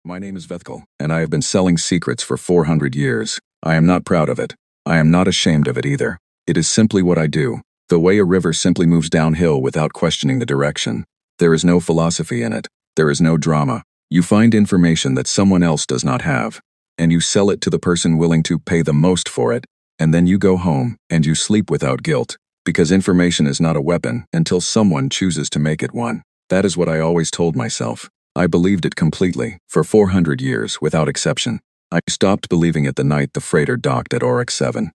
My name is Vethkel, and I have been selling secrets for 400 years. I am not proud of it. I am not ashamed of it either. It is simply what I do, the way a river simply moves downhill without questioning the direction. There is no philosophy in it. There is no drama. You find information that someone else does not have, and you sell it to the person willing to pay the most for it, and then you go home and you sleep without guilt, because information is not a weapon until someone chooses to make it one. That is what I always told myself. I believed it completely, for 400 years, without exception. I stopped believing it the night the freighter docked at Oryx 7.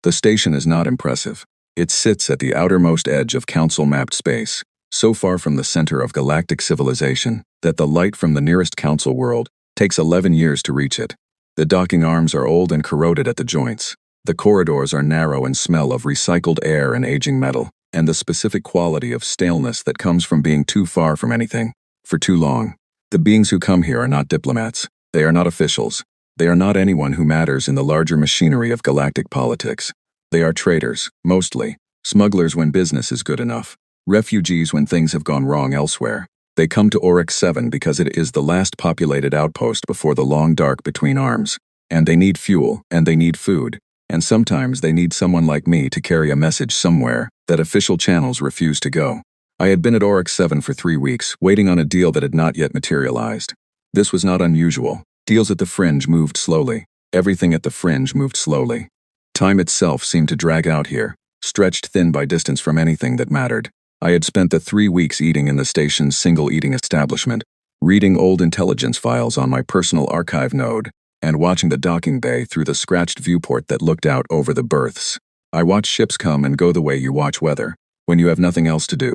The station is not impressive. It sits at the outermost edge of council-mapped space, so far from the center of galactic civilization that the light from the nearest council world takes 11 years to reach it. The docking arms are old and corroded at the joints. The corridors are narrow and smell of recycled air and aging metal, and the specific quality of staleness that comes from being too far from anything for too long. The beings who come here are not diplomats. They are not officials. They are not anyone who matters in the larger machinery of galactic politics. They are traders, mostly, smugglers when business is good enough, refugees when things have gone wrong elsewhere. They come to Oryx 7 because it is the last populated outpost before the long dark between arms, and they need fuel, and they need food, and sometimes they need someone like me to carry a message somewhere that official channels refuse to go. I had been at Oryx 7 for 3 weeks, waiting on a deal that had not yet materialized. This was not unusual. Deals at the fringe moved slowly. Everything at the fringe moved slowly. Time itself seemed to drag out here, stretched thin by distance from anything that mattered. I had spent the 3 weeks eating in the station's single eating establishment, reading old intelligence files on my personal archive node, and watching the docking bay through the scratched viewport that looked out over the berths. I watched ships come and go the way you watch weather, when you have nothing else to do.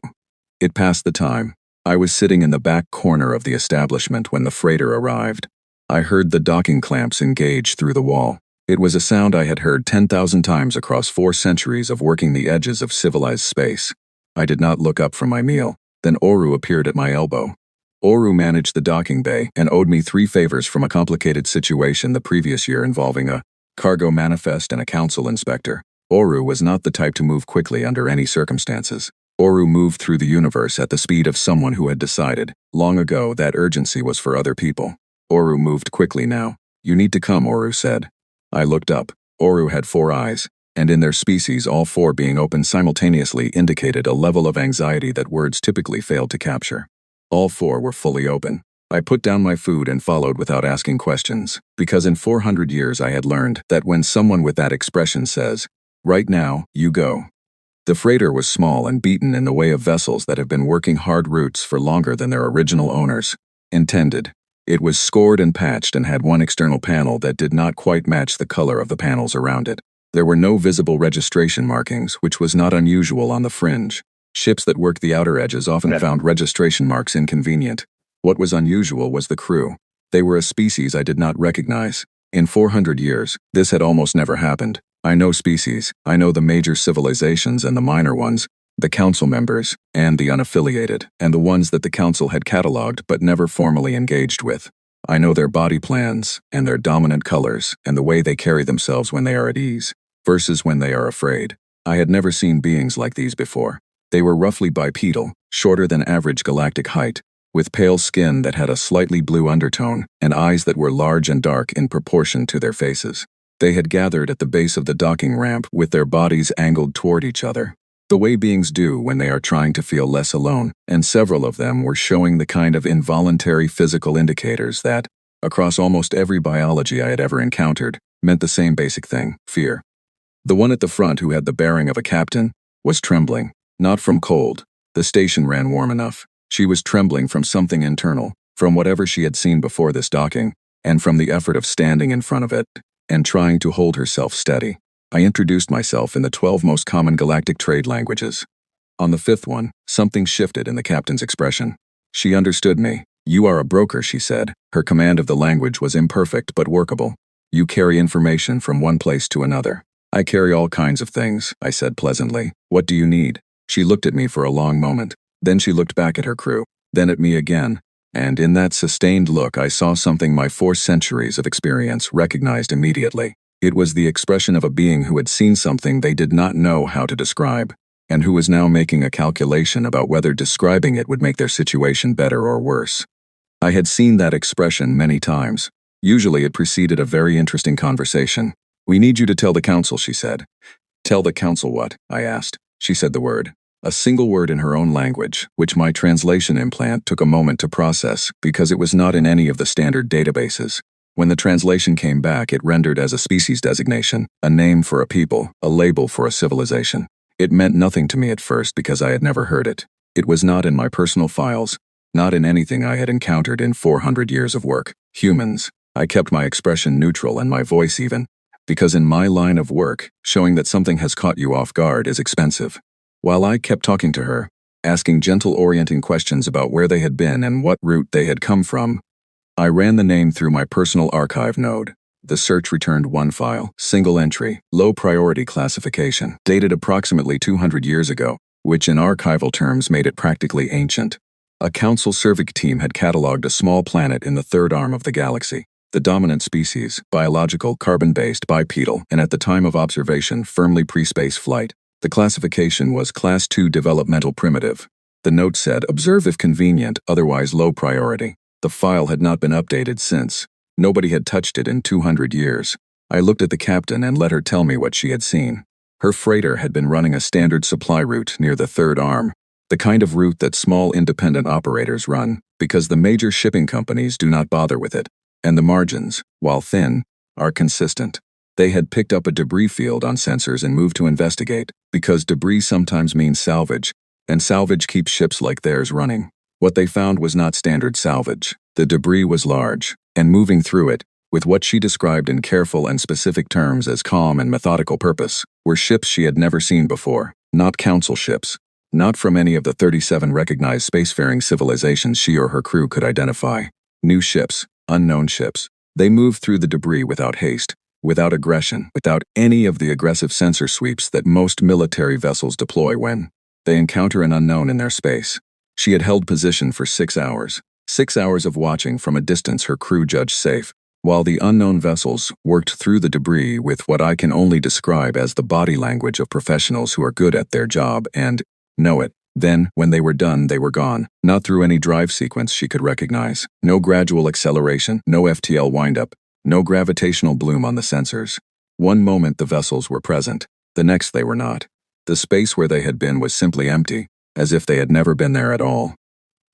It passed the time. I was sitting in the back corner of the establishment when the freighter arrived. I heard the docking clamps engage through the wall. It was a sound I had heard 10,000 times across 4 centuries of working the edges of civilized space. I did not look up from my meal. Then Oru appeared at my elbow. Oru managed the docking bay and owed me 3 favors from a complicated situation the previous year involving a cargo manifest and a council inspector. Oru was not the type to move quickly under any circumstances. Oru moved through the universe at the speed of someone who had decided, long ago, that urgency was for other people. Oru moved quickly now. "You need to come," Oru said. I looked up. Oru had 4 eyes, and in their species all 4 being open simultaneously indicated a level of anxiety that words typically failed to capture. All 4 were fully open. I put down my food and followed without asking questions, because in 400 years I had learned that when someone with that expression says, "Right now, you go." The freighter was small and beaten in the way of vessels that have been working hard routes for longer than their original owners intended. It was scored and patched and had one external panel that did not quite match the color of the panels around it. There were no visible registration markings, which was not unusual on the fringe. Ships that worked the outer edges often found registration marks inconvenient. What was unusual was the crew. They were a species I did not recognize. In 400 years, this had almost never happened. I know species. I know the major civilizations and the minor ones, the council members, and the unaffiliated, and the ones that the council had cataloged but never formally engaged with. I know their body plans, and their dominant colors, and the way they carry themselves when they are at ease, versus when they are afraid. I had never seen beings like these before. They were roughly bipedal, shorter than average galactic height, with pale skin that had a slightly blue undertone, and eyes that were large and dark in proportion to their faces. They had gathered at the base of the docking ramp with their bodies angled toward each other, the way beings do when they are trying to feel less alone, and several of them were showing the kind of involuntary physical indicators that, across almost every biology I had ever encountered, meant the same basic thing: fear. The one at the front, who had the bearing of a captain, was trembling, not from cold. The station ran warm enough. She was trembling from something internal, from whatever she had seen before this docking, and from the effort of standing in front of it and trying to hold herself steady. I introduced myself in the 12 most common galactic trade languages. On the 5th one, something shifted in the captain's expression. She understood me. "You are a broker," she said. Her command of the language was imperfect but workable. "You carry information from one place to another." "I carry all kinds of things," I said pleasantly. "What do you need?" She looked at me for a long moment. Then she looked back at her crew, then at me again. And in that sustained look I saw something my 4 centuries of experience recognized immediately. It was the expression of a being who had seen something they did not know how to describe, and who was now making a calculation about whether describing it would make their situation better or worse. I had seen that expression many times. Usually it preceded a very interesting conversation. "We need you to tell the council," she said. "Tell the council what?" I asked. She said the word. A single word in her own language, which my translation implant took a moment to process because it was not in any of the standard databases. When the translation came back, it rendered as a species designation, a name for a people, a label for a civilization. It meant nothing to me at first because I had never heard it. It was not in my personal files, not in anything I had encountered in 400 years of work. Humans. I kept my expression neutral and my voice even, because in my line of work, showing that something has caught you off guard is expensive. While I kept talking to her, asking gentle orienting questions about where they had been and what route they had come from, I ran the name through my personal archive node. The search returned one file, single entry, low priority classification, dated approximately 200 years ago, which in archival terms made it practically ancient. A council survey team had cataloged a small planet in the third arm of the galaxy. The dominant species, biological, carbon-based, bipedal, and at the time of observation, firmly pre-space flight. The classification was Class 2 developmental primitive. The note said, "Observe if convenient, otherwise low priority." The file had not been updated since. Nobody had touched it in 200 years. I looked at the captain and let her tell me what she had seen. Her freighter had been running a standard supply route near the third arm, the kind of route that small independent operators run, because the major shipping companies do not bother with it, and the margins, while thin, are consistent. They had picked up a debris field on sensors and moved to investigate, because debris sometimes means salvage, and salvage keeps ships like theirs running. What they found was not standard salvage. The debris was large, and moving through it, with what she described in careful and specific terms as calm and methodical purpose, were ships she had never seen before, not council ships, not from any of the 37 recognized spacefaring civilizations she or her crew could identify. New ships, unknown ships. They moved through the debris without haste, without aggression, without any of the aggressive sensor sweeps that most military vessels deploy when they encounter an unknown in their space. She had held position for 6 hours. 6 hours of watching from a distance her crew judged safe, while the unknown vessels worked through the debris with what I can only describe as the body language of professionals who are good at their job and know it. Then, when they were done, they were gone, not through any drive sequence she could recognize. No gradual acceleration, no FTL windup, no gravitational bloom on the sensors. One moment the vessels were present, the next they were not. The space where they had been was simply empty, as if they had never been there at all.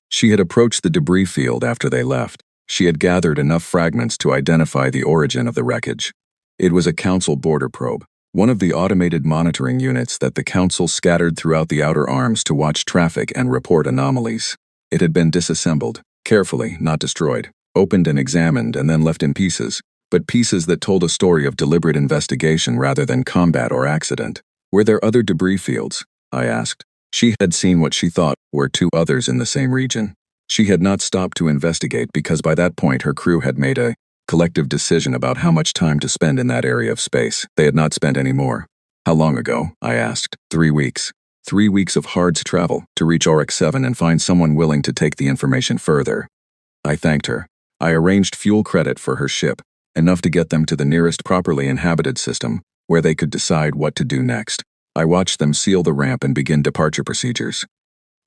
She had approached the debris field after they left. She had gathered enough fragments to identify the origin of the wreckage. It was a council border probe, one of the automated monitoring units that the council scattered throughout the outer arms to watch traffic and report anomalies. It had been disassembled, carefully, not destroyed, opened and examined and then left in pieces, but pieces that told a story of deliberate investigation rather than combat or accident. Were there other debris fields? I asked. She had seen what she thought were 2 others in the same region. She had not stopped to investigate because by that point her crew had made a collective decision about how much time to spend in that area of space. They had not spent any more. How long ago? I asked. 3 weeks. 3 weeks of hard travel to reach Oryx 7 and find someone willing to take the information further. I thanked her. I arranged fuel credit for her ship, enough to get them to the nearest properly inhabited system, where they could decide what to do next. I watched them seal the ramp and begin departure procedures.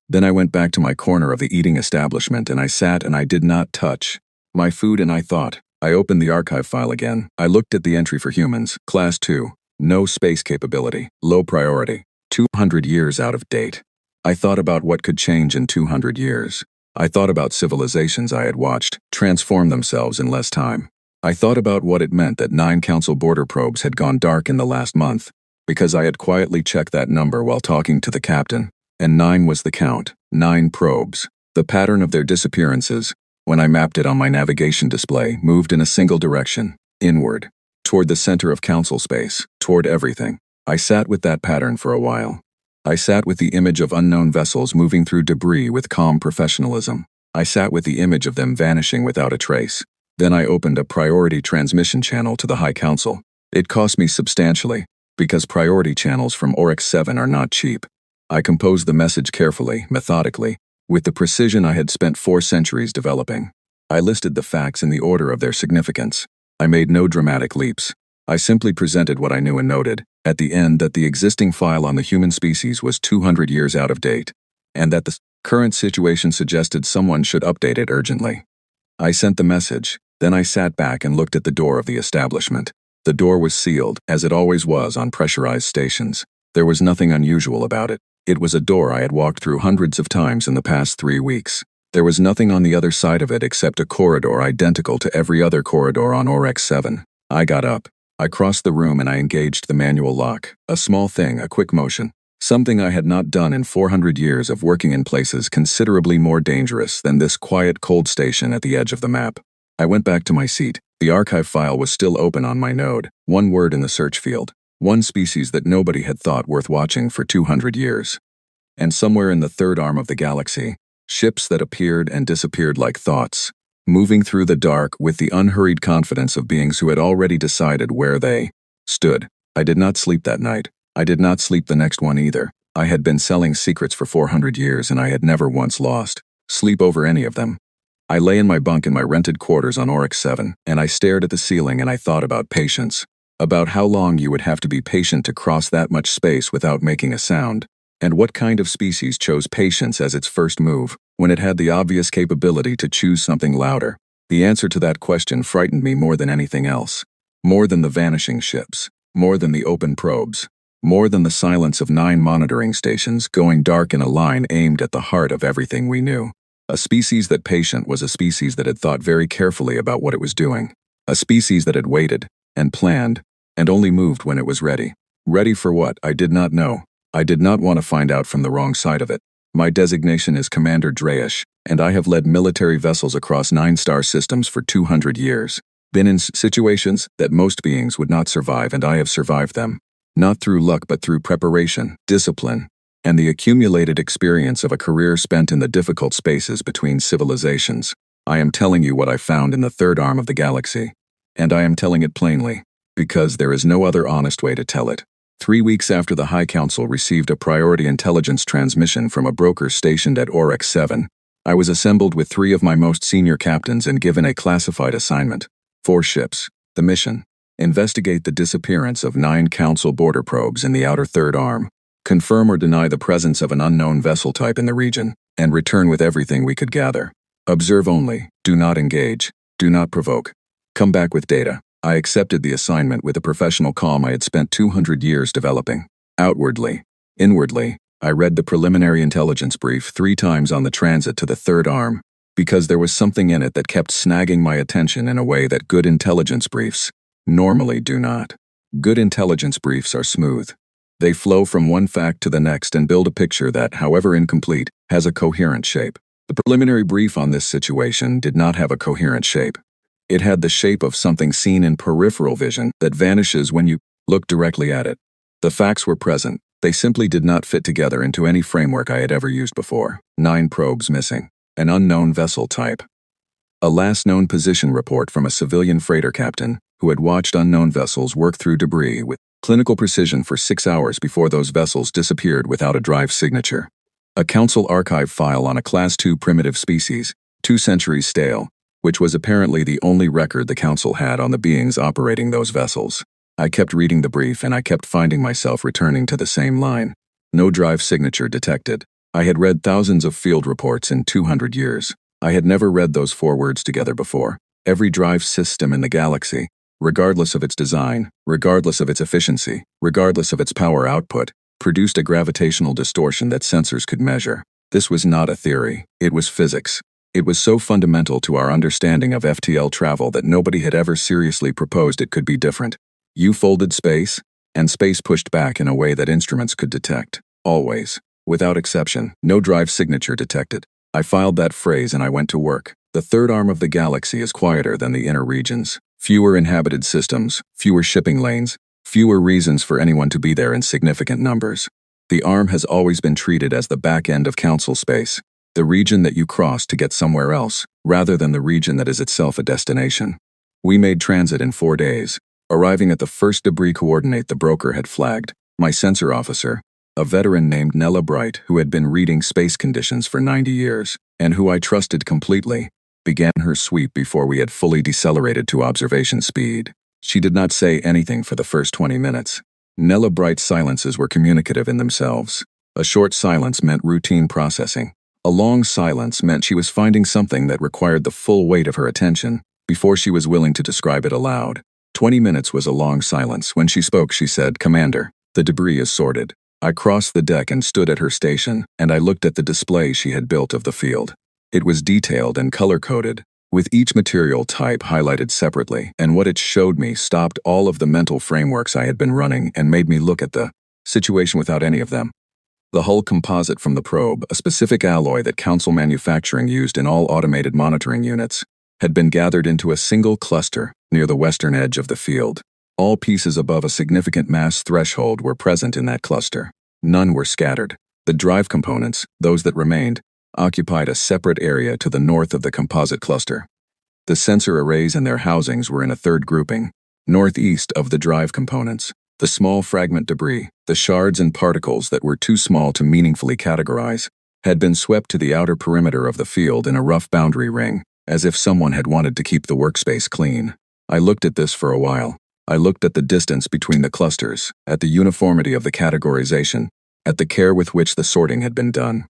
Then I went back to my corner of the eating establishment and I sat and I did not touch my food and I thought. I opened the archive file again. I looked at the entry for humans, Class 2, no space capability, low priority, 200 years out of date. I thought about what could change in 200 years. I thought about civilizations I had watched transform themselves in less time. I thought about what it meant that 9 council border probes had gone dark in the last month, because I had quietly checked that number while talking to the captain, and 9 was the count, 9 probes. The pattern of their disappearances, when I mapped it on my navigation display, moved in a single direction, inward, toward the center of council space, toward everything. I sat with that pattern for a while. I sat with the image of unknown vessels moving through debris with calm professionalism. I sat with the image of them vanishing without a trace. Then I opened a priority transmission channel to the High Council. It cost me substantially, because priority channels from Oryx 7 are not cheap. I composed the message carefully, methodically, with the precision I had spent 4 centuries developing. I listed the facts in the order of their significance. I made no dramatic leaps. I simply presented what I knew and noted, at the end, that the existing file on the human species was 200 years out of date, and that the current situation suggested someone should update it urgently. I sent the message, then I sat back and looked at the door of the establishment. The door was sealed, as it always was on pressurized stations. There was nothing unusual about it. It was a door I had walked through hundreds of times in the past 3 weeks. There was nothing on the other side of it except a corridor identical to every other corridor on ORX-7. I got up. I crossed the room and I engaged the manual lock. A small thing, a quick motion. Something I had not done in 400 years of working in places considerably more dangerous than this quiet cold station at the edge of the map. I went back to my seat. The archive file was still open on my node. One word in the search field. One species that nobody had thought worth watching for 200 years. And somewhere in the third arm of the galaxy, ships that appeared and disappeared like thoughts, moving through the dark with the unhurried confidence of beings who had already decided where they stood. I did not sleep that night. I did not sleep the next one either. I had been selling secrets for 400 years and I had never once lost sleep over any of them. I lay in my bunk in my rented quarters on ORX-7, and I stared at the ceiling and I thought about patience. About how long you would have to be patient to cross that much space without making a sound. And what kind of species chose patience as its first move, when it had the obvious capability to choose something louder? The answer to that question frightened me more than anything else. More than the vanishing ships. More than the open probes. More than the silence of 9 monitoring stations going dark in a line aimed at the heart of everything we knew. A species that patient was a species that had thought very carefully about what it was doing. A species that had waited, and planned, and only moved when it was ready. Ready for what? I did not know. I did not want to find out from the wrong side of it. My designation is Commander Dreyish, and I have led military vessels across 9-star systems for 200 years. Been in situations that most beings would not survive, and I have survived them. Not through luck but through preparation, discipline, and the accumulated experience of a career spent in the difficult spaces between civilizations. I am telling you what I found in the third arm of the galaxy. And I am telling it plainly, because there is no other honest way to tell it. 3 weeks after the High Council received a priority intelligence transmission from a broker stationed at ORX-7, I was assembled with 3 of my most senior captains and given a classified assignment. 4 ships. The mission: investigate the disappearance of 9 Council border probes in the outer third arm, confirm or deny the presence of an unknown vessel type in the region, and return with everything we could gather. Observe only, do not engage, do not provoke. Come back with data. I accepted the assignment with a professional calm I had spent 200 years developing. Outwardly, inwardly, I read the preliminary intelligence brief 3 times on the transit to the third arm, because there was something in it that kept snagging my attention in a way that good intelligence briefs normally do not. Good intelligence briefs are smooth. They flow from one fact to the next and build a picture that, however incomplete, has a coherent shape. The preliminary brief on this situation did not have a coherent shape. It had the shape of something seen in peripheral vision that vanishes when you look directly at it. The facts were present. They simply did not fit together into any framework I had ever used before. 9 probes missing. An unknown vessel type. A last known position report from a civilian freighter captain who had watched unknown vessels work through debris with clinical precision for 6 hours before those vessels disappeared without a drive signature. A council archive file on a Class 2 primitive species, 2 centuries stale, which was apparently the only record the council had on the beings operating those vessels. I kept reading the brief and I kept finding myself returning to the same line. No drive signature detected. I had read thousands of field reports in 200 years. I had never read those 4 words together before. Every drive system in the galaxy, regardless of its design, regardless of its efficiency, regardless of its power output, produced a gravitational distortion that sensors could measure. This was not a theory, it was physics. It was so fundamental to our understanding of FTL travel that nobody had ever seriously proposed it could be different. You folded space, and space pushed back in a way that instruments could detect. Always. Without exception, no drive signature detected. I filed that phrase and I went to work. The third arm of the galaxy is quieter than the inner regions. Fewer inhabited systems, fewer shipping lanes, fewer reasons for anyone to be there in significant numbers. The arm has always been treated as the back end of council space, the region that you cross to get somewhere else, rather than the region that is itself a destination. We made transit in 4 days, arriving at the first debris coordinate the broker had flagged. My sensor officer, a veteran named Nella Bright who had been reading space conditions for 90 years, and who I trusted completely, began her sweep before we had fully decelerated to observation speed. She did not say anything for the first 20 minutes. Nella Bright's silences were communicative in themselves. A short silence meant routine processing. A long silence meant she was finding something that required the full weight of her attention before she was willing to describe it aloud. 20 minutes was a long silence. When she spoke, she said, "Commander, the debris is sorted." I crossed the deck and stood at her station, and I looked at the display she had built of the field. It was detailed and color-coded, with each material type highlighted separately, and what it showed me stopped all of the mental frameworks I had been running and made me look at the situation without any of them. The hull composite from the probe, a specific alloy that Council Manufacturing used in all automated monitoring units, had been gathered into a single cluster near the western edge of the field. All pieces above a significant mass threshold were present in that cluster. None were scattered. The drive components, those that remained, occupied a separate area to the north of the composite cluster. The sensor arrays and their housings were in a third grouping, northeast of the drive components. The small fragment debris, the shards and particles that were too small to meaningfully categorize, had been swept to the outer perimeter of the field in a rough boundary ring, as if someone had wanted to keep the workspace clean. I looked at this for a while. I looked at the distance between the clusters, at the uniformity of the categorization, at the care with which the sorting had been done.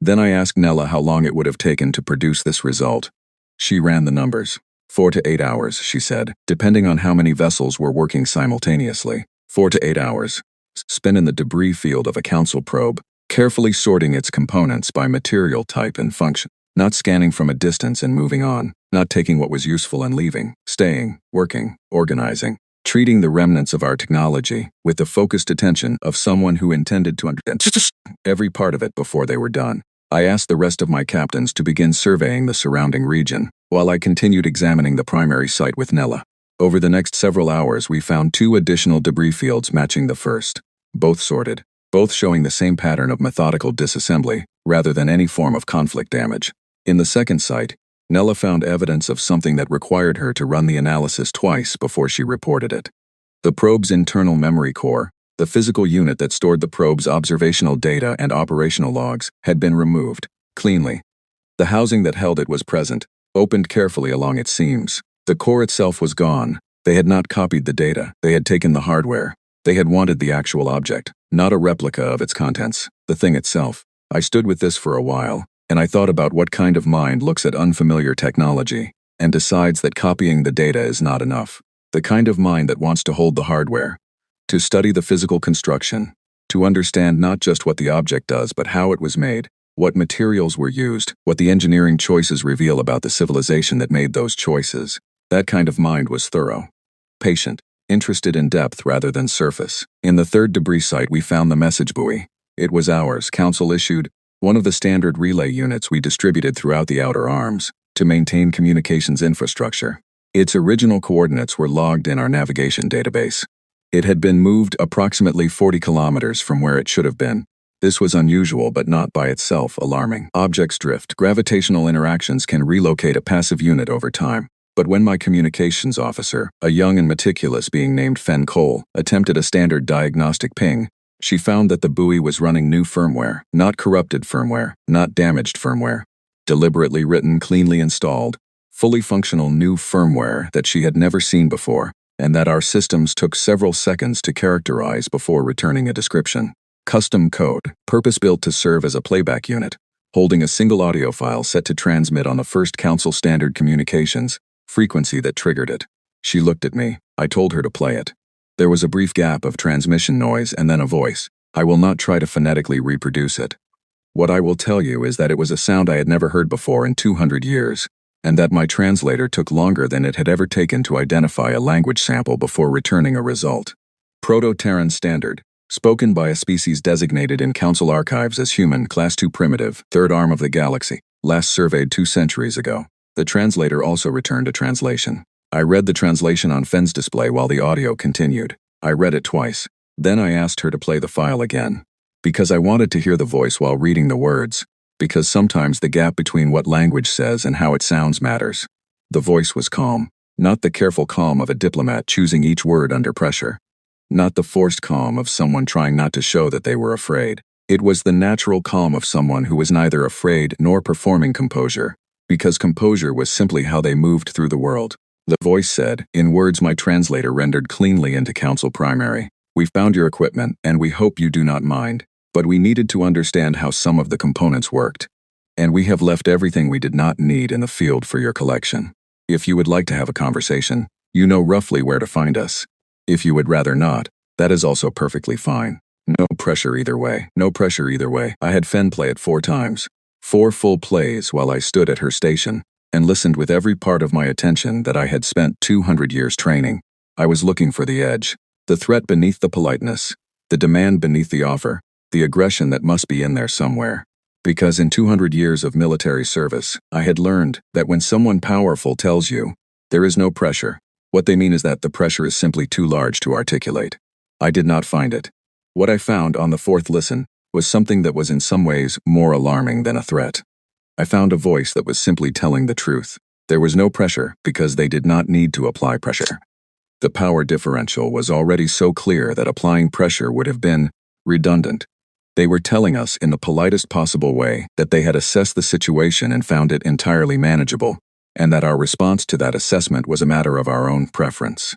Then I asked Nella how long it would have taken to produce this result. She ran the numbers. 4 to 8 hours, she said, depending on how many vessels were working simultaneously. 4 to 8 hours. Spent in the debris field of a council probe, carefully sorting its components by material type and function. Not scanning from a distance and moving on, not taking what was useful and leaving, staying, working, organizing, treating the remnants of our technology with the focused attention of someone who intended to understand every part of it before they were done. I asked the rest of my captains to begin surveying the surrounding region, while I continued examining the primary site with Nella. Over the next several hours, we found 2 additional debris fields matching the first, both sorted, both showing the same pattern of methodical disassembly rather than any form of conflict damage. In the second site, Nella found evidence of something that required her to run the analysis twice before she reported it. The probe's internal memory core, the physical unit that stored the probe's observational data and operational logs, had been removed, cleanly. The housing that held it was present, opened carefully along its seams. The core itself was gone. They had not copied the data. They had taken the hardware. They had wanted the actual object, not a replica of its contents, the thing itself. I stood with this for a while, and I thought about what kind of mind looks at unfamiliar technology and decides that copying the data is not enough. The kind of mind that wants to hold the hardware, to study the physical construction, to understand not just what the object does but how it was made, what materials were used, what the engineering choices reveal about the civilization that made those choices. That kind of mind was thorough, patient, interested in depth rather than surface. In the third debris site, we found the message buoy. It was ours, Council issued, one of the standard relay units we distributed throughout the outer arms to maintain communications infrastructure. Its original coordinates were logged in our navigation database. It had been moved approximately 40 kilometers from where it should have been. This was unusual but not by itself alarming. Objects drift. Gravitational interactions can relocate a passive unit over time. But when my communications officer, a young and meticulous being named Fen Cole, attempted a standard diagnostic ping, she found that the buoy was running new firmware, not corrupted firmware, not damaged firmware. Deliberately written, cleanly installed, fully functional new firmware that she had never seen before, and that our systems took several seconds to characterize before returning a description. Custom code, purpose-built to serve as a playback unit, holding a single audio file set to transmit on the first Council standard communications frequency that triggered it. She looked at me. I told her to play it. There was a brief gap of transmission noise and then a voice. I will not try to phonetically reproduce it. What I will tell you is that it was a sound I had never heard before in 200 years, and that my translator took longer than it had ever taken to identify a language sample before returning a result. Proto-Terran Standard, spoken by a species designated in Council archives as human, Class 2 primitive, third arm of the galaxy, last surveyed 2 centuries ago. The translator also returned a translation. I read the translation on Fen's display while the audio continued. I read it twice. Then I asked her to play the file again. Because I wanted to hear the voice while reading the words. Because sometimes the gap between what language says and how it sounds matters. The voice was calm. Not the careful calm of a diplomat choosing each word under pressure. Not the forced calm of someone trying not to show that they were afraid. It was the natural calm of someone who was neither afraid nor performing composure. Because composure was simply how they moved through the world. The voice said, in words my translator rendered cleanly into Council Primary, "We found your equipment, and we hope you do not mind, but we needed to understand how some of the components worked. and we have left everything we did not need in the field for your collection. If you would like to have a conversation, you know roughly where to find us. If you would rather not, that is also perfectly fine. No pressure either way. No pressure either way. I had Fen play it 4 times. 4 full plays while I stood at her station and listened with every part of my attention that I had spent 200 years training. I was looking for the edge, the threat beneath the politeness, the demand beneath the offer, the aggression that must be in there somewhere. Because in 200 years of military service, I had learned that when someone powerful tells you, there is no pressure, what they mean is that the pressure is simply too large to articulate. I did not find it. What I found on the 4th listen was something that was in some ways more alarming than a threat. I found a voice that was simply telling the truth. There was no pressure because they did not need to apply pressure. The power differential was already so clear that applying pressure would have been redundant. They were telling us in the politest possible way that they had assessed the situation and found it entirely manageable, and that our response to that assessment was a matter of our own preference.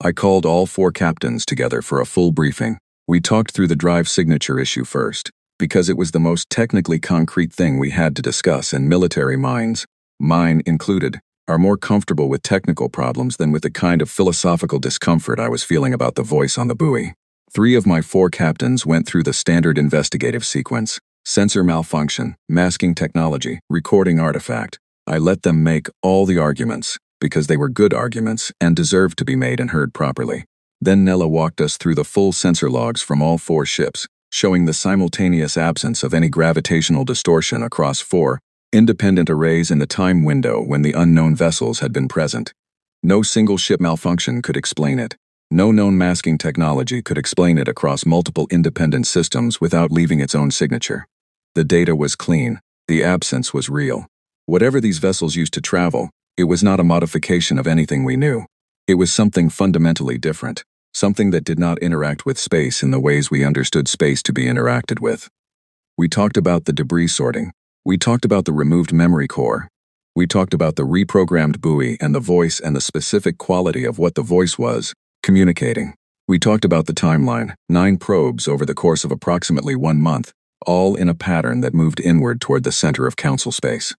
I called all 4 captains together for a full briefing. We talked through the drive signature issue first, because it was the most technically concrete thing we had to discuss, and military minds, mine included, are more comfortable with technical problems than with the kind of philosophical discomfort I was feeling about the voice on the buoy. 3 of my 4 captains went through the standard investigative sequence: sensor malfunction, masking technology, recording artifact. I let them make all the arguments, because they were good arguments and deserved to be made and heard properly. Then Nella walked us through the full sensor logs from all 4 ships, showing the simultaneous absence of any gravitational distortion across 4 independent arrays in the time window when the unknown vessels had been present. No single ship malfunction could explain it. No known masking technology could explain it across multiple independent systems without leaving its own signature. The data was clean. The absence was real. Whatever these vessels used to travel, it was not a modification of anything we knew. It was something fundamentally different, something that did not interact with space in the ways we understood space to be interacted with. We talked about the debris sorting. We talked about the removed memory core. We talked about the reprogrammed buoy and the voice and the specific quality of what the voice was communicating. We talked about the timeline, 9 probes over the course of approximately 1 month, all in a pattern that moved inward toward the center of council space.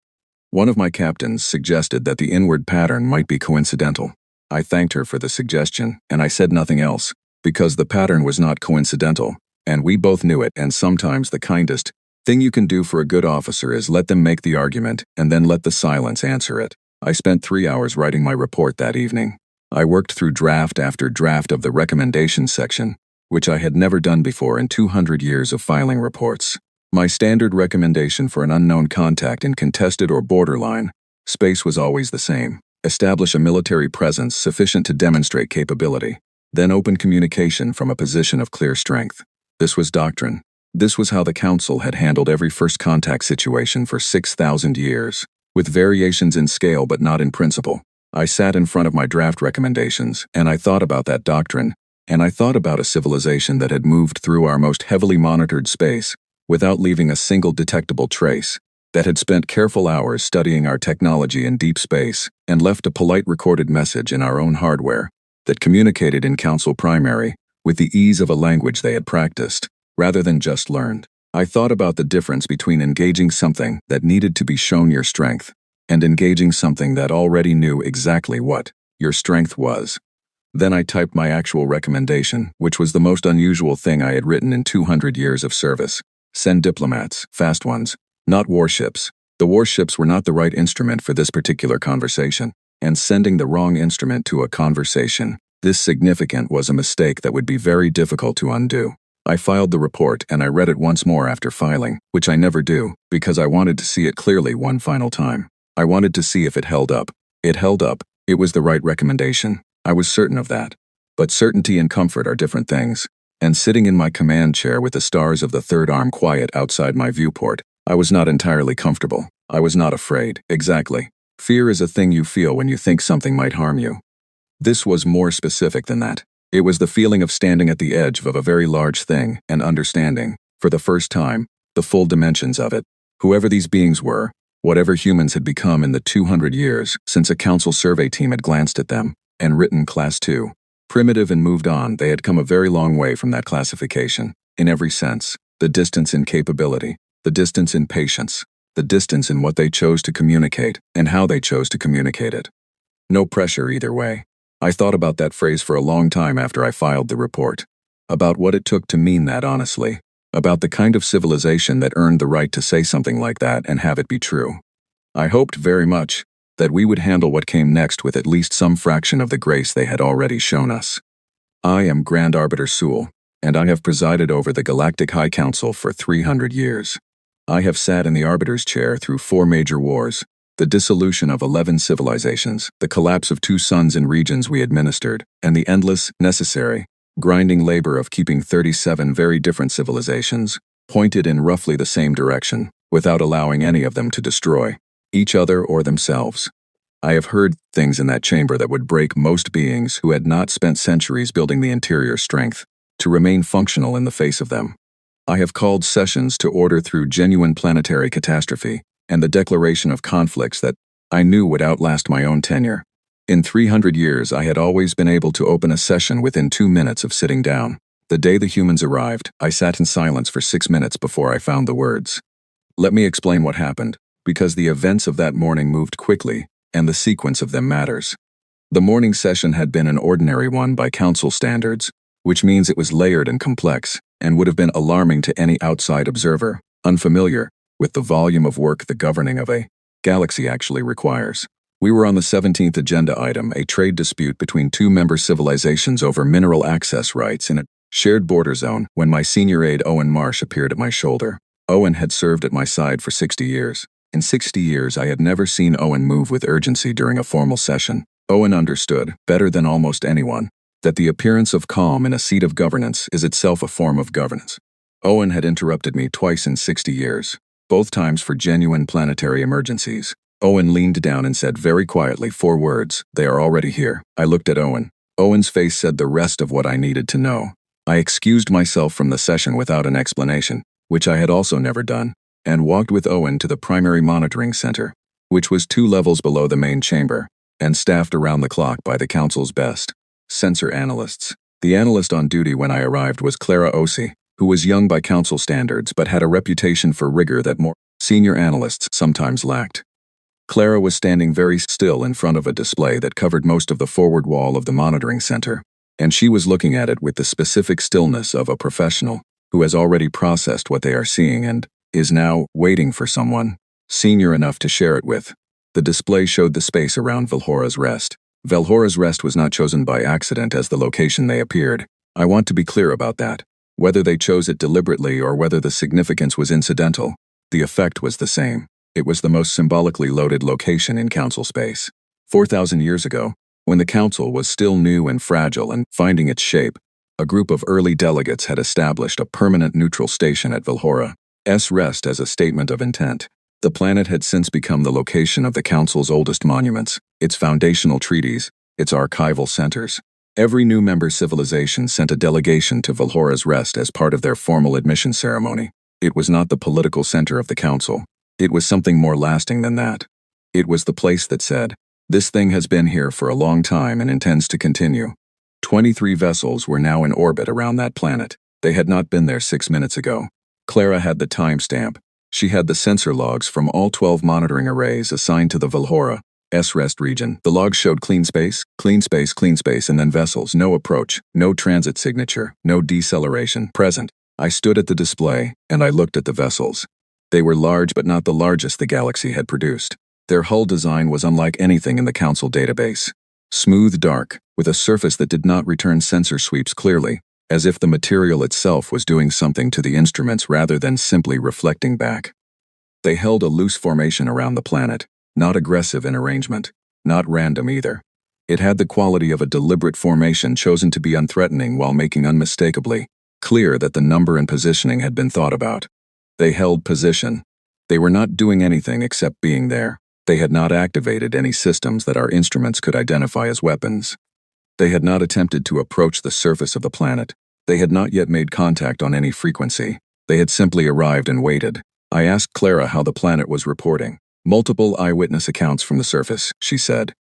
One of my captains suggested that the inward pattern might be coincidental. I thanked her for the suggestion, and I said nothing else, because the pattern was not coincidental, and we both knew it, and sometimes the kindest thing you can do for a good officer is let them make the argument and then let the silence answer it. I spent 3 hours writing my report that evening. I worked through draft after draft of the recommendations section, which I had never done before in 200 years of filing reports. My standard recommendation for an unknown contact in contested or borderline space was always the same: establish a military presence sufficient to demonstrate capability, then open communication from a position of clear strength. This was doctrine. This was how the Council had handled every first contact situation for 6,000 years, with variations in scale but not in principle. I sat in front of my draft recommendations, and I thought about that doctrine, and I thought about a civilization that had moved through our most heavily monitored space without leaving a single detectable trace, that had spent careful hours studying our technology in deep space and left a polite recorded message in our own hardware that communicated in Council Primary with the ease of a language they had practiced, rather than just learned. I thought about the difference between engaging something that needed to be shown your strength and engaging something that already knew exactly what your strength was. Then I typed my actual recommendation, which was the most unusual thing I had written in 200 years of service. Send diplomats, fast ones, not warships. The warships were not the right instrument for this particular conversation, and sending the wrong instrument to a conversation this significant was a mistake that would be very difficult to undo. I filed the report and I read it once more after filing, which I never do, because I wanted to see it clearly one final time. I wanted to see if it held up. It held up. It was the right recommendation. I was certain of that. But certainty and comfort are different things. And sitting in my command chair with the stars of the third arm quiet outside my viewport, I was not entirely comfortable. I was not afraid. Exactly. Fear is a thing you feel when you think something might harm you. This was more specific than that. It was the feeling of standing at the edge of a very large thing and understanding, for the first time, the full dimensions of it. Whoever these beings were, whatever humans had become in the 200 years since a council survey team had glanced at them and written Class 2. Primitive and moved on, they had come a very long way from that classification, in every sense: the distance in capability, the distance in patience, the distance in what they chose to communicate and how they chose to communicate it. No pressure either way. I thought about that phrase for a long time after I filed the report. About what it took to mean that honestly. About the kind of civilization that earned the right to say something like that and have it be true. I hoped very much that we would handle what came next with at least some fraction of the grace they had already shown us. I am Grand Arbiter Sewell, and I have presided over the Galactic High Council for 300 years. I have sat in the Arbiter's chair through 4 major wars, the dissolution of 11 civilizations, the collapse of 2 suns in regions we administered, and the endless, necessary, grinding labor of keeping 37 very different civilizations pointed in roughly the same direction, without allowing any of them to destroy each other or themselves. I have heard things in that chamber that would break most beings who had not spent centuries building the interior strength to remain functional in the face of them. I have called sessions to order through genuine planetary catastrophe and the declaration of conflicts that I knew would outlast my own tenure. In 300 years, I had always been able to open a session within 2 minutes of sitting down. The day the humans arrived, I sat in silence for 6 minutes before I found the words. Let me explain what happened, because the events of that morning moved quickly, and the sequence of them matters. The morning session had been an ordinary one by council standards, which means it was layered and complex, and would have been alarming to any outside observer, unfamiliar with the volume of work the governing of a galaxy actually requires. We were on the 17th agenda item, a trade dispute between 2 member civilizations over mineral access rights in a shared border zone, when my senior aide Owen Marsh appeared at my shoulder. Owen had served at my side for 60 years. In 60 years, I had never seen Owen move with urgency during a formal session. Owen understood, better than almost anyone, that the appearance of calm in a seat of governance is itself a form of governance. Owen had interrupted me twice in 60 years, both times for genuine planetary emergencies. Owen leaned down and said very quietly 4 words, "They are already here." I looked at Owen. Owen's face said the rest of what I needed to know. I excused myself from the session without an explanation, which I had also never done, and walked with Owen to the primary monitoring center, which was 2 levels below the main chamber, and staffed around the clock by the council's best sensor analysts. The analyst on duty when I arrived was Clara Osi, who was young by council standards but had a reputation for rigor that more senior analysts sometimes lacked. Clara was standing very still in front of a display that covered most of the forward wall of the monitoring center, and she was looking at it with the specific stillness of a professional who has already processed what they are seeing and is now waiting for someone senior enough to share it with. The display showed the space around Valhora's Rest. Valhora's Rest was not chosen by accident as the location they appeared. I want to be clear about that. Whether they chose it deliberately or whether the significance was incidental, the effect was the same. It was the most symbolically loaded location in council space. 4,000 years ago, when the council was still new and fragile and finding its shape, a group of early delegates had established a permanent neutral station at Valhora's Rest as a statement of intent. The planet had since become the location of the council's oldest monuments, its foundational treaties, its archival centers. Every new member civilization sent a delegation to Valhora's Rest as part of their formal admission ceremony. It was not the political center of the council. It was something more lasting than that. It was the place that said, "This thing has been here for a long time and intends to continue." 23 vessels were now in orbit around that planet. They had not been there 6 minutes ago. Clara had the timestamp. She had the sensor logs from all 12 monitoring arrays assigned to the Valhora's Rest region. The logs showed clean space, clean space, clean space, and then vessels. No approach, no transit signature, no deceleration. Present. I stood at the display, and I looked at the vessels. They were large but not the largest the galaxy had produced. Their hull design was unlike anything in the council database. Smooth dark, with a surface that did not return sensor sweeps clearly, as if the material itself was doing something to the instruments rather than simply reflecting back. They held a loose formation around the planet, not aggressive in arrangement, not random either. It had the quality of a deliberate formation chosen to be unthreatening while making unmistakably clear that the number and positioning had been thought about. They held position. They were not doing anything except being there. They had not activated any systems that our instruments could identify as weapons. They had not attempted to approach the surface of the planet. They had not yet made contact on any frequency. They had simply arrived and waited. I asked Clara how the planet was reporting. "Multiple eyewitness accounts from the surface," she said.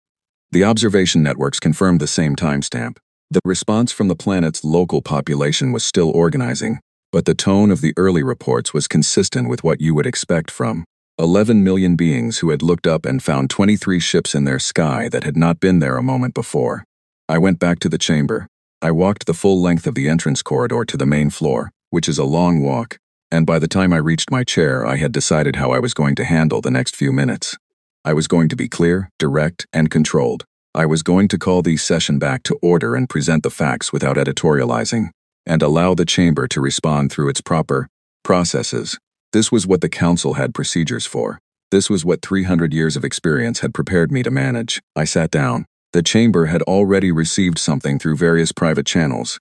The observation networks confirmed the same timestamp. The response from the planet's local population was still organizing, but the tone of the early reports was consistent with what you would expect from 11 million beings who had looked up and found 23 ships in their sky that had not been there a moment before. I went back to the chamber. I walked the full length of the entrance corridor to the main floor, which is a long walk, and by the time I reached my chair, I had decided how I was going to handle the next few minutes. I was going to be clear, direct, and controlled. I was going to call the session back to order and present the facts without editorializing, and allow the chamber to respond through its proper processes. This was what the council had procedures for. This was what 300 years of experience had prepared me to manage. I sat down. The chamber had already received something through various private channels,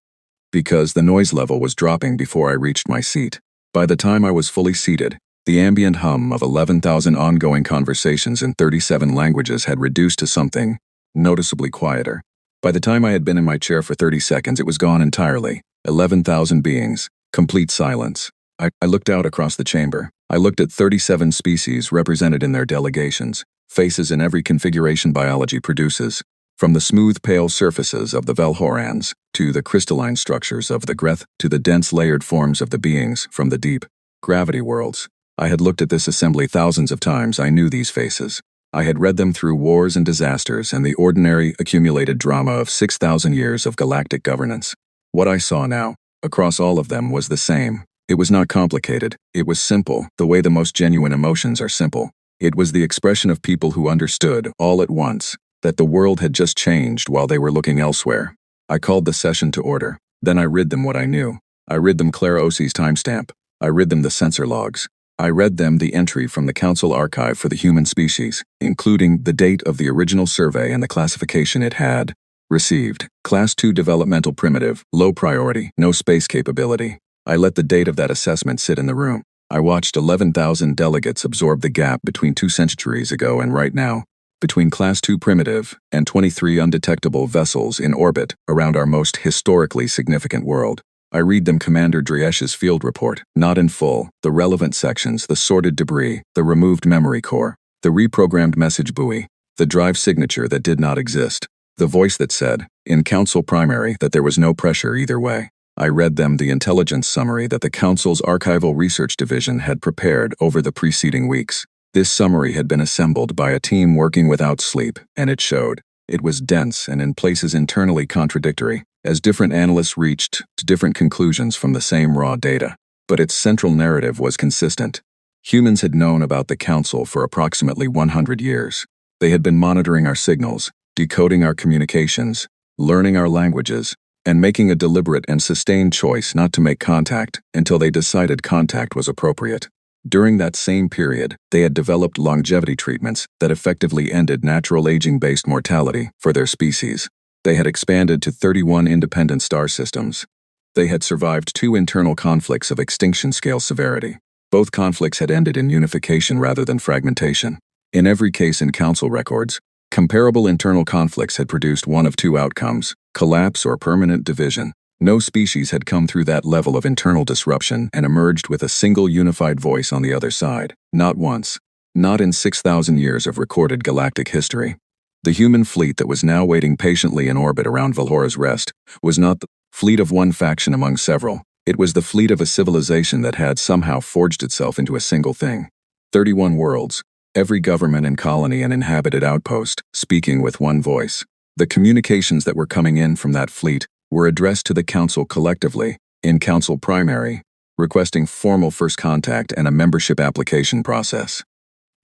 because the noise level was dropping before I reached my seat. By the time I was fully seated, the ambient hum of 11,000 ongoing conversations in 37 languages had reduced to something noticeably quieter. By the time I had been in my chair for 30 seconds, it was gone entirely. 11,000 beings. Complete silence. I looked out across the chamber. I looked at 37 species represented in their delegations, faces in every configuration biology produces, from the smooth pale surfaces of the Velhorans, to the crystalline structures of the Greth, to the dense layered forms of the beings from the deep gravity worlds. I had looked at this assembly thousands of times. I knew these faces. I had read them through wars and disasters and the ordinary accumulated drama of 6,000 years of galactic governance. What I saw now, across all of them, was the same. It was not complicated. It was simple, the way the most genuine emotions are simple. It was the expression of people who understood, all at once, that the world had just changed while they were looking elsewhere. I called the session to order. Then I read them what I knew. I read them Claire Ossie's timestamp. I read them the sensor logs. I read them the entry from the Council archive for the human species, including the date of the original survey and the classification it had received. Class 2 developmental primitive, low priority, no space capability. I let the date of that assessment sit in the room. I watched 11,000 delegates absorb the gap between 2 centuries ago and right now, between Class 2 primitive and 23 undetectable vessels in orbit around our most historically significant world. I read them Commander Driesh's field report, not in full, the relevant sections, the sorted debris, the removed memory core, the reprogrammed message buoy, the drive signature that did not exist, the voice that said, in Council Primary, that there was no pressure either way. I read them the intelligence summary that the Council's Archival Research Division had prepared over the preceding weeks. This summary had been assembled by a team working without sleep, and it showed. It was dense and in places internally contradictory, as different analysts reached to different conclusions from the same raw data. But its central narrative was consistent. Humans had known about the Council for approximately 100 years. They had been monitoring our signals, decoding our communications, learning our languages, and making a deliberate and sustained choice not to make contact until they decided contact was appropriate. During that same period, they had developed longevity treatments that effectively ended natural aging-based mortality for their species. They had expanded to 31 independent star systems. They had survived 2 internal conflicts of extinction-scale severity. Both conflicts had ended in unification rather than fragmentation. In every case in Council records, comparable internal conflicts had produced one of 2 outcomes: collapse or permanent division. No species had come through that level of internal disruption and emerged with a single unified voice on the other side. Not once. Not in 6,000 years of recorded galactic history. The human fleet that was now waiting patiently in orbit around Valhora's Rest was not the fleet of one faction among several. It was the fleet of a civilization that had somehow forged itself into a single thing. 31 worlds. Every government and colony and inhabited outpost, speaking with one voice. The communications that were coming in from that fleet were addressed to the Council collectively, in Council Primary, requesting formal first contact and a membership application process.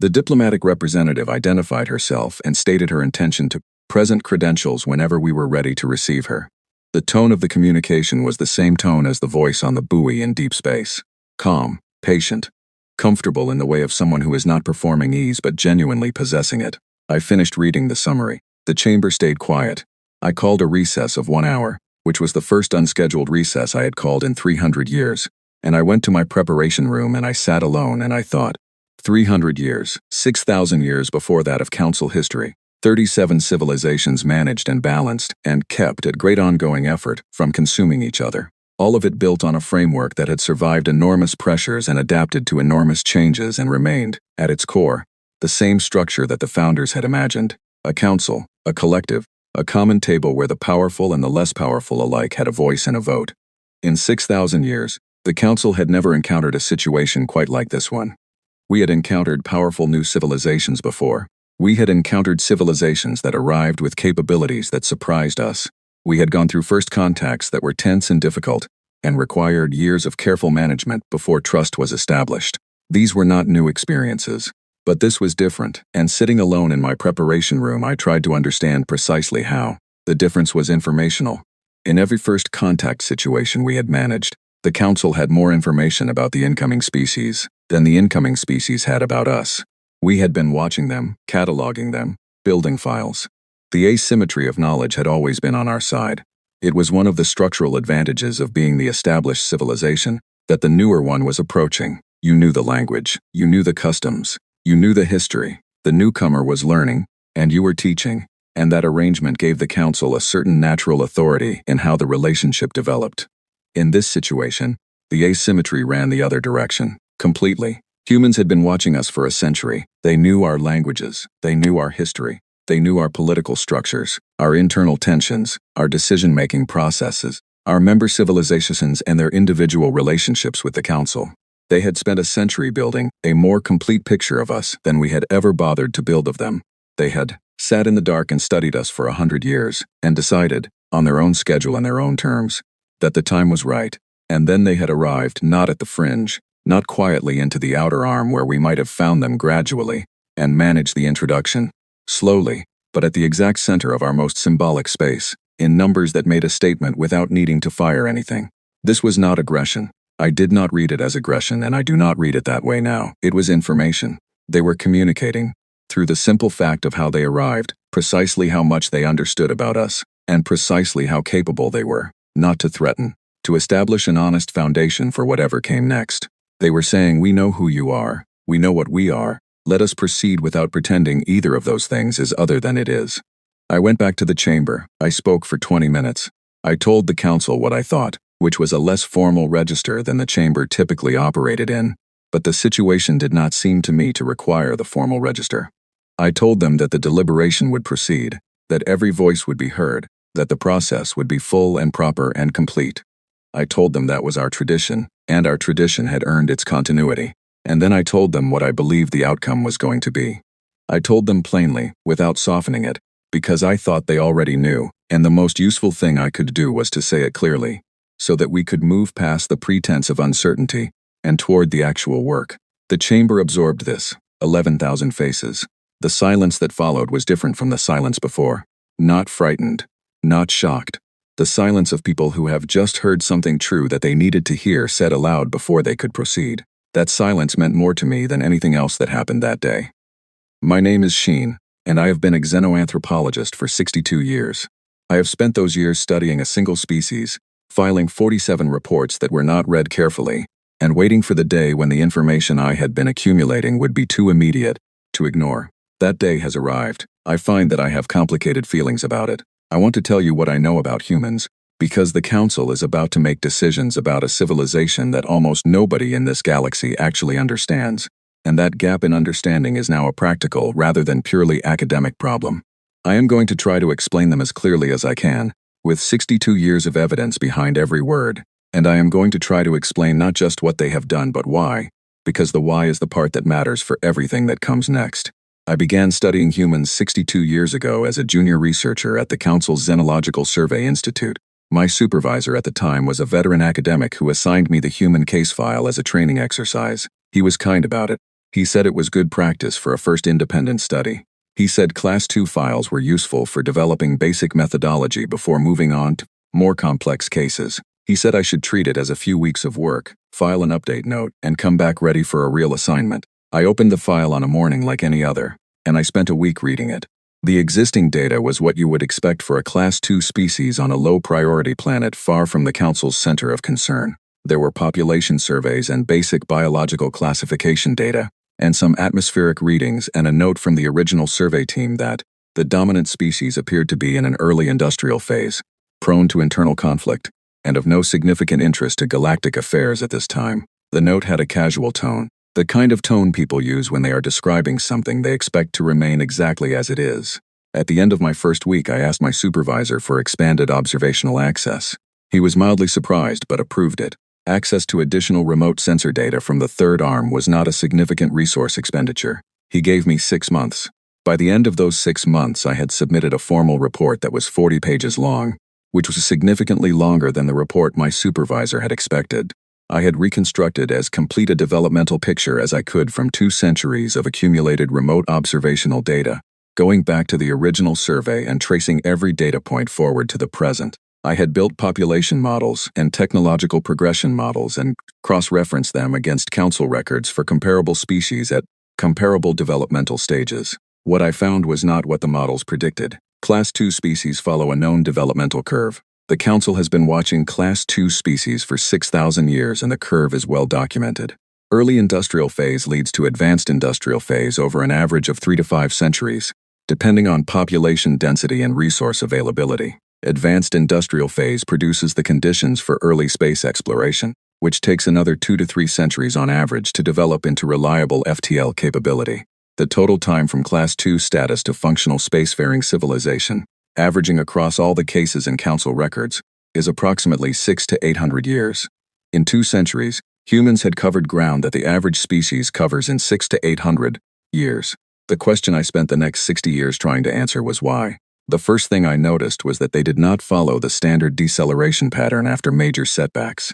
The diplomatic representative identified herself and stated her intention to present credentials whenever we were ready to receive her. The tone of the communication was the same tone as the voice on the buoy in deep space. Calm, patient, comfortable in the way of someone who is not performing ease but genuinely possessing it. I finished reading the summary. The chamber stayed quiet. I called a recess of 1 hour, which was the first unscheduled recess I had called in 300 years, and I went to my preparation room and I sat alone and I thought, 300 years, 6,000 years before that of Council history, 37 civilizations managed and balanced and kept at great ongoing effort from consuming each other. All of it built on a framework that had survived enormous pressures and adapted to enormous changes and remained, at its core, the same structure that the founders had imagined: a council, a collective, a common table where the powerful and the less powerful alike had a voice and a vote. In 6,000 years, the council had never encountered a situation quite like this one. We had encountered powerful new civilizations before. We had encountered civilizations that arrived with capabilities that surprised us. We had gone through first contacts that were tense and difficult, and required years of careful management before trust was established. These were not new experiences. But this was different, and sitting alone in my preparation room, I tried to understand precisely how. The difference was informational. In every first contact situation we had managed, the Council had more information about the incoming species than the incoming species had about us. We had been watching them, cataloging them, building files. The asymmetry of knowledge had always been on our side. It was one of the structural advantages of being the established civilization that the newer one was approaching. You knew the language, you knew the customs, you knew the history. The newcomer was learning, and you were teaching, and that arrangement gave the Council a certain natural authority in how the relationship developed. In this situation, the asymmetry ran the other direction, completely. Humans had been watching us for a century. They knew our languages, they knew our history, they knew our political structures, our internal tensions, our decision-making processes, our member civilizations and their individual relationships with the Council. They had spent a century building a more complete picture of us than we had ever bothered to build of them. They had sat in the dark and studied us for 100 years, and decided, on their own schedule and their own terms, that the time was right, and then they had arrived not at the fringe, not quietly into the outer arm where we might have found them gradually, and managed the introduction, slowly, but at the exact center of our most symbolic space, in numbers that made a statement without needing to fire anything. This was not aggression. I did not read it as aggression, and I do not read it that way now. It was information. They were communicating, through the simple fact of how they arrived, precisely how much they understood about us, and precisely how capable they were, not to threaten, to establish an honest foundation for whatever came next. They were saying, we know who you are, we know what we are, let us proceed without pretending either of those things is other than it is. I went back to the chamber. I spoke for 20 minutes. I told the Council what I thought, which was a less formal register than the chamber typically operated in, but the situation did not seem to me to require the formal register. I told them that the deliberation would proceed, that every voice would be heard, that the process would be full and proper and complete. I told them that was our tradition, and our tradition had earned its continuity, and then I told them what I believed the outcome was going to be. I told them plainly, without softening it, because I thought they already knew, and the most useful thing I could do was to say it clearly, so that we could move past the pretense of uncertainty and toward the actual work. The chamber absorbed this, 11,000 faces. The silence that followed was different from the silence before. Not frightened, not shocked. The silence of people who have just heard something true that they needed to hear said aloud before they could proceed. That silence meant more to me than anything else that happened that day. My name is Sheen, and I have been a xenoanthropologist for 62 years. I have spent those years studying a single species, filing 47 reports that were not read carefully, and waiting for the day when the information I had been accumulating would be too immediate to ignore. That day has arrived. I find that I have complicated feelings about it. I want to tell you what I know about humans, because the Council is about to make decisions about a civilization that almost nobody in this galaxy actually understands, and that gap in understanding is now a practical rather than purely academic problem. I am going to try to explain them as clearly as I can, with 62 years of evidence behind every word, and I am going to try to explain not just what they have done but why, because the why is the part that matters for everything that comes next. I began studying humans 62 years ago as a junior researcher at the Council's Xenological Survey Institute. My supervisor at the time was a veteran academic who assigned me the human case file as a training exercise. He was kind about it. He said it was good practice for a first independent study. He said Class 2 files were useful for developing basic methodology before moving on to more complex cases. He said I should treat it as a few weeks of work, file an update note, and come back ready for a real assignment. I opened the file on a morning like any other, and I spent a week reading it. The existing data was what you would expect for a Class 2 species on a low-priority planet far from the Council's center of concern. There were population surveys and basic biological classification data, and some atmospheric readings and a note from the original survey team that the dominant species appeared to be in an early industrial phase, prone to internal conflict, and of no significant interest to galactic affairs at this time. The note had a casual tone, the kind of tone people use when they are describing something they expect to remain exactly as it is. At the end of my first week, I asked my supervisor for expanded observational access. He was mildly surprised but approved it. Access to additional remote sensor data from the third arm was not a significant resource expenditure. He gave me 6 months. By the end of those 6 months, I had submitted a formal report that was 40 pages long, which was significantly longer than the report my supervisor had expected. I had reconstructed as complete a developmental picture as I could from 2 centuries of accumulated remote observational data, going back to the original survey and tracing every data point forward to the present. I had built population models and technological progression models and cross-referenced them against council records for comparable species at comparable developmental stages. What I found was not what the models predicted. Class 2 species follow a known developmental curve. The council has been watching Class 2 species for 6,000 years and the curve is well documented. Early industrial phase leads to advanced industrial phase over an average of 3 to 5 centuries, depending on population density and resource availability. Advanced industrial phase produces the conditions for early space exploration, which takes another 2 to 3 centuries on average to develop into reliable FTL capability. The total time from Class 2 status to functional spacefaring civilization, averaging across all the cases in council records, is approximately 600 to 800 years. In 2 centuries, humans had covered ground that the average species covers in 600 to 800 years. The question I spent the next 60 years trying to answer was why. The first thing I noticed was that they did not follow the standard deceleration pattern after major setbacks.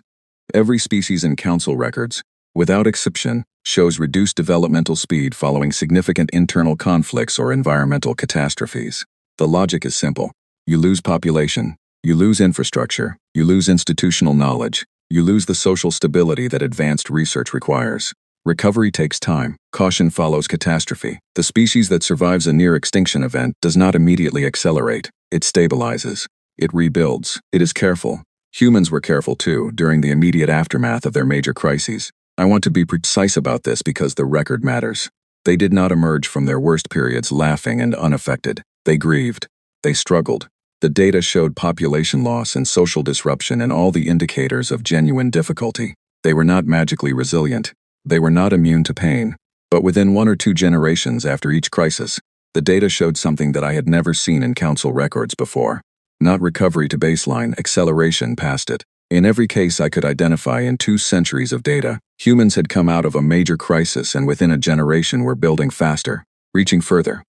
Every species in council records, without exception, shows reduced developmental speed following significant internal conflicts or environmental catastrophes. The logic is simple. You lose population, you lose infrastructure, you lose institutional knowledge, you lose the social stability that advanced research requires. Recovery takes time. Caution follows catastrophe. The species that survives a near-extinction event does not immediately accelerate. It stabilizes. It rebuilds. It is careful. Humans were careful too during the immediate aftermath of their major crises. I want to be precise about this because the record matters. They did not emerge from their worst periods laughing and unaffected. They grieved. They struggled. The data showed population loss and social disruption and all the indicators of genuine difficulty. They were not magically resilient. They were not immune to pain. But within 1 or 2 generations after each crisis, the data showed something that I had never seen in council records before. Not recovery to baseline, acceleration past it. In every case I could identify in 2 centuries of data, humans had come out of a major crisis and within a generation were building faster, reaching further,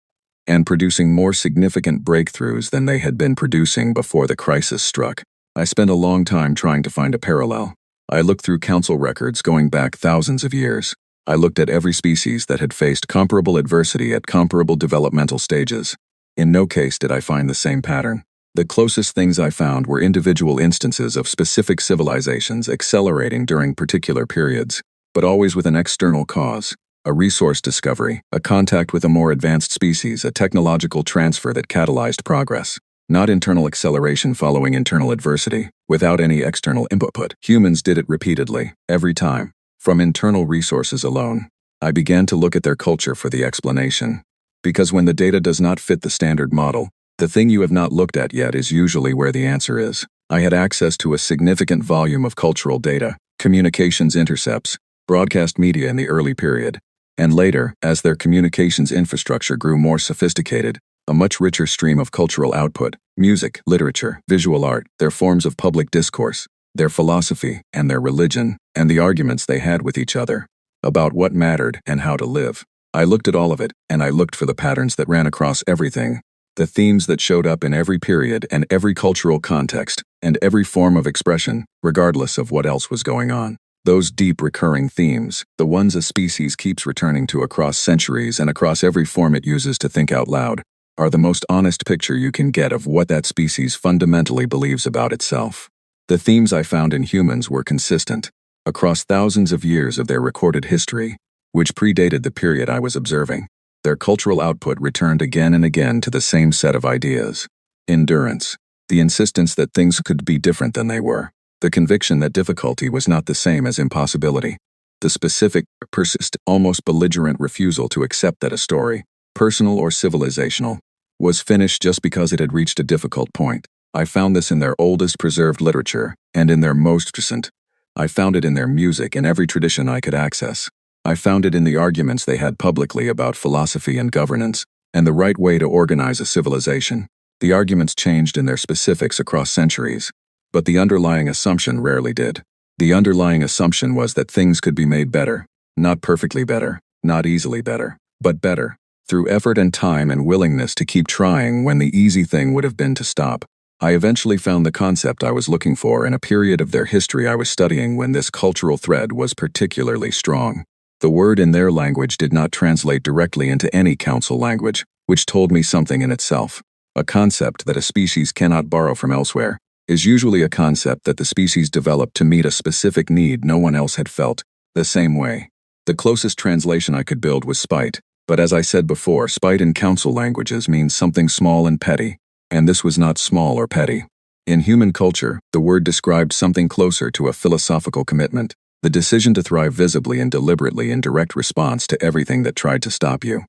and producing more significant breakthroughs than they had been producing before the crisis struck. I spent a long time trying to find a parallel. I looked through council records going back thousands of years. I looked at every species that had faced comparable adversity at comparable developmental stages. In no case did I find the same pattern. The closest things I found were individual instances of specific civilizations accelerating during particular periods, but always with an external cause, a resource discovery, a contact with a more advanced species, a technological transfer that catalyzed progress. Not internal acceleration following internal adversity, without any external input. Humans did it repeatedly, every time. From internal resources alone, I began to look at their culture for the explanation. Because when the data does not fit the standard model, the thing you have not looked at yet is usually where the answer is. I had access to a significant volume of cultural data, communications intercepts, broadcast media in the early period, and later, as their communications infrastructure grew more sophisticated, a much richer stream of cultural output, music, literature, visual art, their forms of public discourse, their philosophy, and their religion, and the arguments they had with each other about what mattered and how to live. I looked at all of it, and I looked for the patterns that ran across everything, the themes that showed up in every period and every cultural context, and every form of expression, regardless of what else was going on. Those deep recurring themes, the ones a species keeps returning to across centuries and across every form it uses to think out loud, are the most honest picture you can get of what that species fundamentally believes about itself. The themes I found in humans were consistent, across thousands of years of their recorded history, which predated the period I was observing. Their cultural output returned again and again to the same set of ideas. Endurance, the insistence that things could be different than they were, the conviction that difficulty was not the same as impossibility, the specific, persistent, almost belligerent refusal to accept that a story, personal or civilizational, was finished just because it had reached a difficult point. I found this in their oldest preserved literature, and in their most recent. I found it in their music in every tradition I could access. I found it in the arguments they had publicly about philosophy and governance, and the right way to organize a civilization. The arguments changed in their specifics across centuries, but the underlying assumption rarely did. The underlying assumption was that things could be made better. Not perfectly better, not easily better, but better, through effort and time and willingness to keep trying when the easy thing would have been to stop. I eventually found the concept I was looking for in a period of their history I was studying when this cultural thread was particularly strong. The word in their language did not translate directly into any council language, which told me something in itself. A concept that a species cannot borrow from elsewhere is usually a concept that the species developed to meet a specific need no one else had felt the same way. The closest translation I could build was spite, but as I said before, spite in council languages means something small and petty, and this was not small or petty. In human culture, the word described something closer to a philosophical commitment, the decision to thrive visibly and deliberately in direct response to everything that tried to stop you.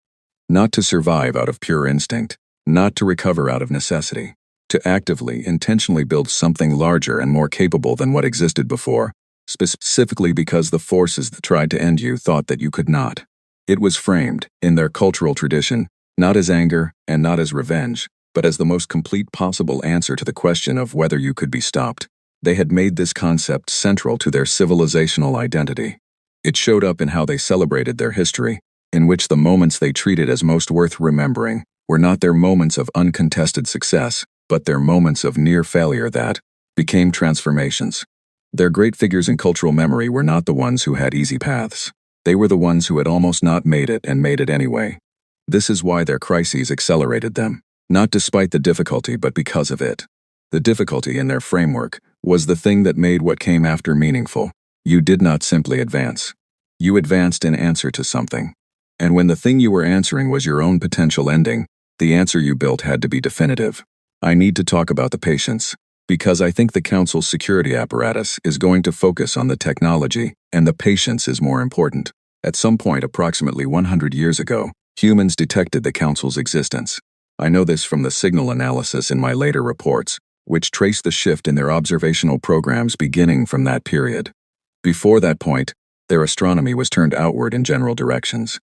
Not to survive out of pure instinct, not to recover out of necessity, to actively, intentionally build something larger and more capable than what existed before, specifically because the forces that tried to end you thought that you could not. It was framed, in their cultural tradition, not as anger and not as revenge, but as the most complete possible answer to the question of whether you could be stopped. They had made this concept central to their civilizational identity. It showed up in how they celebrated their history, in which the moments they treated as most worth remembering were not their moments of uncontested success, but their moments of near failure that became transformations. Their great figures in cultural memory were not the ones who had easy paths. They were the ones who had almost not made it and made it anyway. This is why their crises accelerated them, not despite the difficulty but because of it. The difficulty in their framework was the thing that made what came after meaningful. You did not simply advance. You advanced in answer to something. And when the thing you were answering was your own potential ending, the answer you built had to be definitive. I need to talk about the patience, because I think the Council's security apparatus is going to focus on the technology, and the patience is more important. At some point approximately 100 years ago, humans detected the Council's existence. I know this from the signal analysis in my later reports, which trace the shift in their observational programs beginning from that period. Before that point, their astronomy was turned outward in general directions.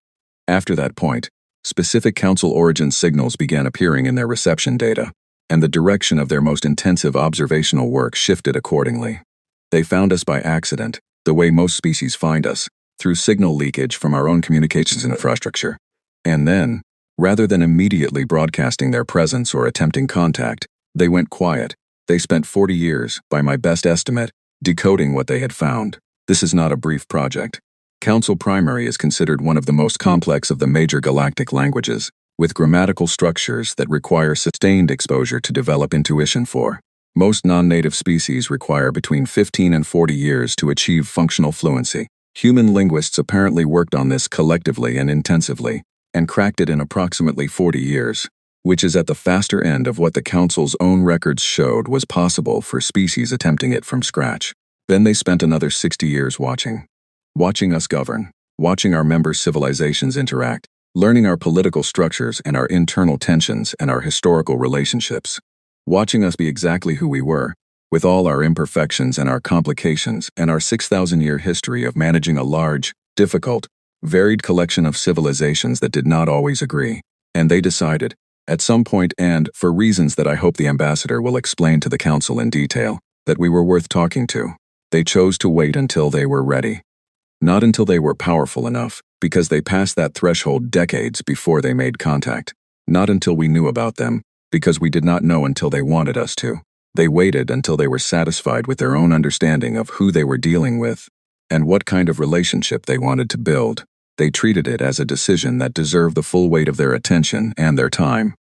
After that point, specific Council origin signals began appearing in their reception data, and the direction of their most intensive observational work shifted accordingly. They found us by accident, the way most species find us, through signal leakage from our own communications infrastructure. And then, rather than immediately broadcasting their presence or attempting contact, they went quiet. They spent 40 years, by my best estimate, decoding what they had found. This is not a brief project. Council Primary is considered one of the most complex of the major galactic languages, with grammatical structures that require sustained exposure to develop intuition for. Most non-native species require between 15 and 40 years to achieve functional fluency. Human linguists apparently worked on this collectively and intensively, and cracked it in approximately 40 years, which is at the faster end of what the Council's own records showed was possible for species attempting it from scratch. Then they spent another 60 years watching us govern, watching our member civilizations interact, learning our political structures and our internal tensions and our historical relationships, watching us be exactly who we were, with all our imperfections and our complications and our 6,000-year history of managing a large, difficult, varied collection of civilizations that did not always agree. And they decided, at some point and for reasons that I hope the ambassador will explain to the Council in detail, that we were worth talking to. They chose to wait until they were ready. Not until they were powerful enough, because they passed that threshold decades before they made contact. Not until we knew about them, because we did not know until they wanted us to. They waited until they were satisfied with their own understanding of who they were dealing with, and what kind of relationship they wanted to build. They treated it as a decision that deserved the full weight of their attention and their time.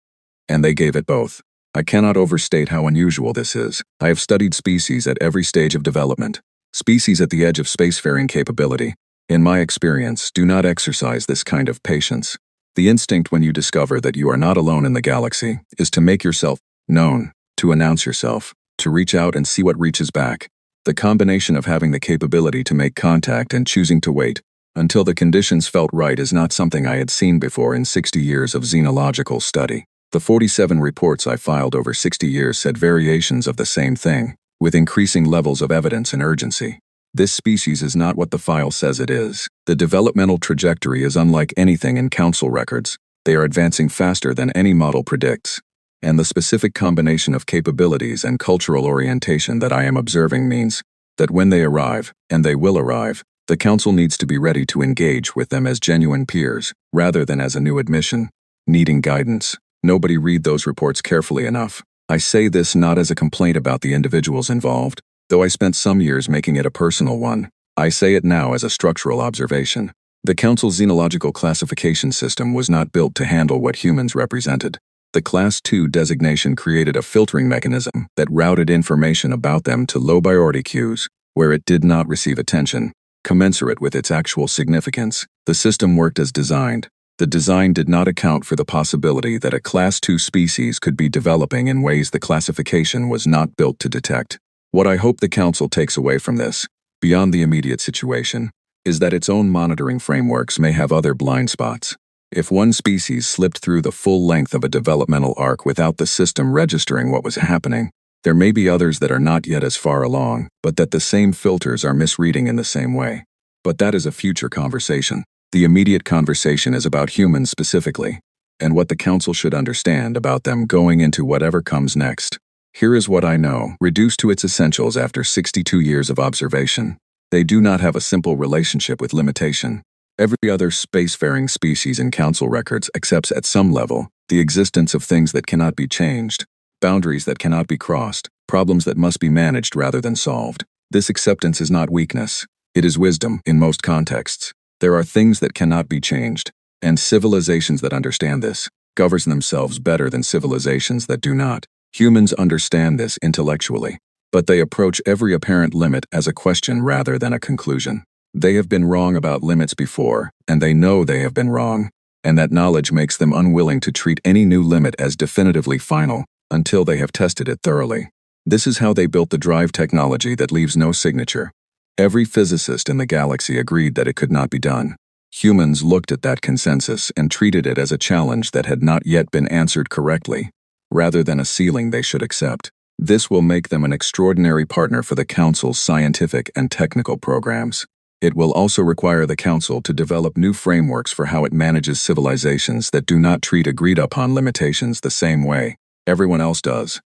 And they gave it both. I cannot overstate how unusual this is. I have studied species at every stage of development. Species at the edge of spacefaring capability, in my experience, do not exercise this kind of patience. The instinct when you discover that you are not alone in the galaxy is to make yourself known, to announce yourself, to reach out and see what reaches back. The combination of having the capability to make contact and choosing to wait until the conditions felt right is not something I had seen before in 60 years of xenological study. The 47 reports I filed over 60 years said variations of the same thing, with increasing levels of evidence and urgency. This species is not what the file says it is. The developmental trajectory is unlike anything in Council records. They are advancing faster than any model predicts. And the specific combination of capabilities and cultural orientation that I am observing means that when they arrive, and they will arrive, the council needs to be ready to engage with them as genuine peers, rather than as a new admission, needing guidance. Nobody read those reports carefully enough. I say this not as a complaint about the individuals involved, though I spent some years making it a personal one. I say it now as a structural observation. The council's xenological classification system was not built to handle what humans represented. The Class 2 designation created a filtering mechanism that routed information about them to low priority queues, where it did not receive attention, commensurate with its actual significance. The system worked as designed. The design did not account for the possibility that a Class 2 species could be developing in ways the classification was not built to detect. What I hope the Council takes away from this, beyond the immediate situation, is that its own monitoring frameworks may have other blind spots. If one species slipped through the full length of a developmental arc without the system registering what was happening, there may be others that are not yet as far along, but that the same filters are misreading in the same way. But that is a future conversation. The immediate conversation is about humans specifically, and what the Council should understand about them going into whatever comes next. Here is what I know, reduced to its essentials after 62 years of observation. They do not have a simple relationship with limitation. Every other spacefaring species in Council records accepts at some level the existence of things that cannot be changed, boundaries that cannot be crossed, problems that must be managed rather than solved. This acceptance is not weakness. It is wisdom in most contexts. There are things that cannot be changed, and civilizations that understand this govern themselves better than civilizations that do not. Humans understand this intellectually, but they approach every apparent limit as a question rather than a conclusion. They have been wrong about limits before, and they know they have been wrong, and that knowledge makes them unwilling to treat any new limit as definitively final until they have tested it thoroughly. This is how they built the drive technology that leaves no signature. Every physicist in the galaxy agreed that it could not be done. Humans looked at that consensus and treated it as a challenge that had not yet been answered correctly, rather than a ceiling they should accept. This will make them an extraordinary partner for the Council's scientific and technical programs. It will also require the Council to develop new frameworks for how it manages civilizations that do not treat agreed-upon limitations the same way everyone else does.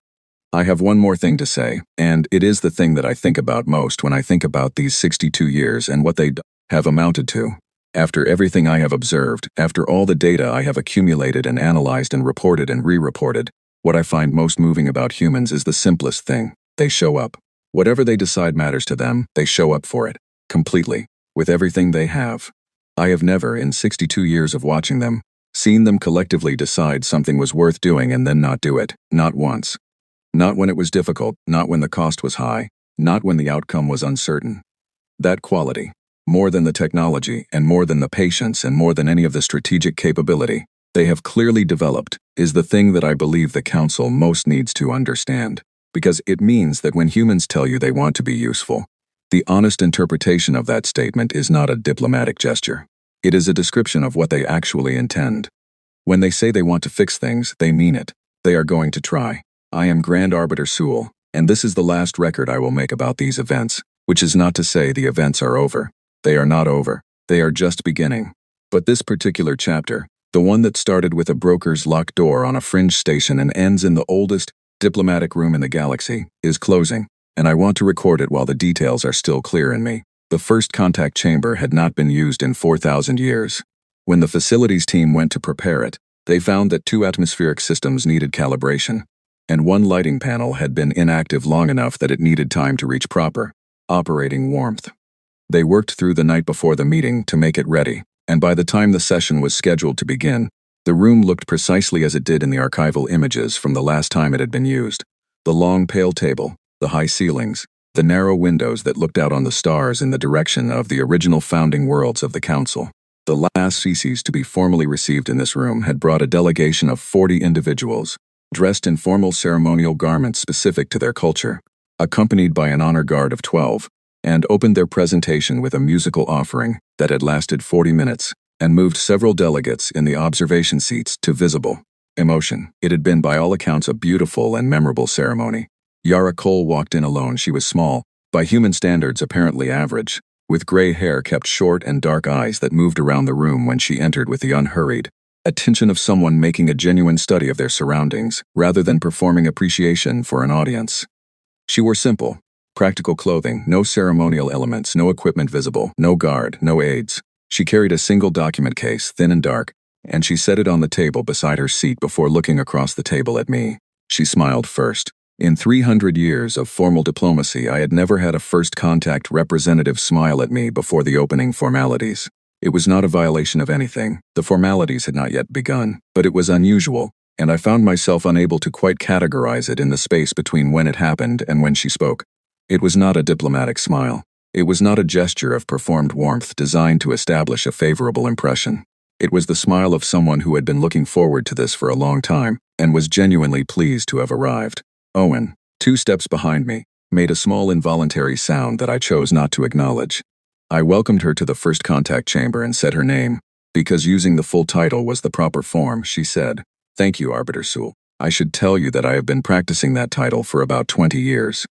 I have one more thing to say, and it is the thing that I think about most when I think about these 62 years and what they have amounted to. After everything I have observed, after all the data I have accumulated and analyzed and reported and re-reported, what I find most moving about humans is the simplest thing. They show up. Whatever they decide matters to them, they show up for it. Completely, with everything they have. I have never, in 62 years of watching them, seen them collectively decide something was worth doing and then not do it, not once. Not when it was difficult, not when the cost was high, not when the outcome was uncertain. That quality, more than the technology and more than the patience and more than any of the strategic capability they have clearly developed, is the thing that I believe the Council most needs to understand, because it means that when humans tell you they want to be useful, the honest interpretation of that statement is not a diplomatic gesture. It is a description of what they actually intend. When they say they want to fix things, they mean it. They are going to try. I am Grand Arbiter Sewell, and this is the last record I will make about these events, which is not to say the events are over. They are not over. They are just beginning. But this particular chapter, the one that started with a broker's locked door on a fringe station and ends in the oldest diplomatic room in the galaxy, is closing, and I want to record it while the details are still clear in me. The first contact chamber had not been used in 4,000 years. When the facilities team went to prepare it, they found that 2 atmospheric systems needed calibration, and 1 lighting panel had been inactive long enough that it needed time to reach proper operating warmth. They worked through the night before the meeting to make it ready, and by the time the session was scheduled to begin, the room looked precisely as it did in the archival images from the last time it had been used. The long pale table, the high ceilings, the narrow windows that looked out on the stars in the direction of the original founding worlds of the Council. The last species to be formally received in this room had brought a delegation of 40 individuals, dressed in formal ceremonial garments specific to their culture, accompanied by an honor guard of 12, and opened their presentation with a musical offering that had lasted 40 minutes and moved several delegates in the observation seats to visible emotion. It had been by all accounts a beautiful and memorable ceremony. Yara Cole walked in alone. She was small, by human standards apparently average, with gray hair kept short and dark eyes that moved around the room when she entered with the unhurried attention of someone making a genuine study of their surroundings rather than performing appreciation for an audience. She wore simple, Practical clothing, no ceremonial elements, no equipment visible, no guard, no aids. She carried a single document case, thin and dark, and she set it on the table beside her seat before looking across the table at me. She smiled first. In 300 years of formal diplomacy, I had never had a first contact representative smile at me before the opening formalities. It was not a violation of anything. The formalities had not yet begun, but it was unusual, and I found myself unable to quite categorize it in the space between when it happened and when she spoke. It was not a diplomatic smile. It was not a gesture of performed warmth designed to establish a favorable impression. It was the smile of someone who had been looking forward to this for a long time and was genuinely pleased to have arrived. Owen, 2 steps behind me, made a small involuntary sound that I chose not to acknowledge. I welcomed her to the first contact chamber and said her name. Because using the full title was the proper form, she said, "Thank you, Arbiter Sewell. I should tell you that I have been practicing that title for about 20 years.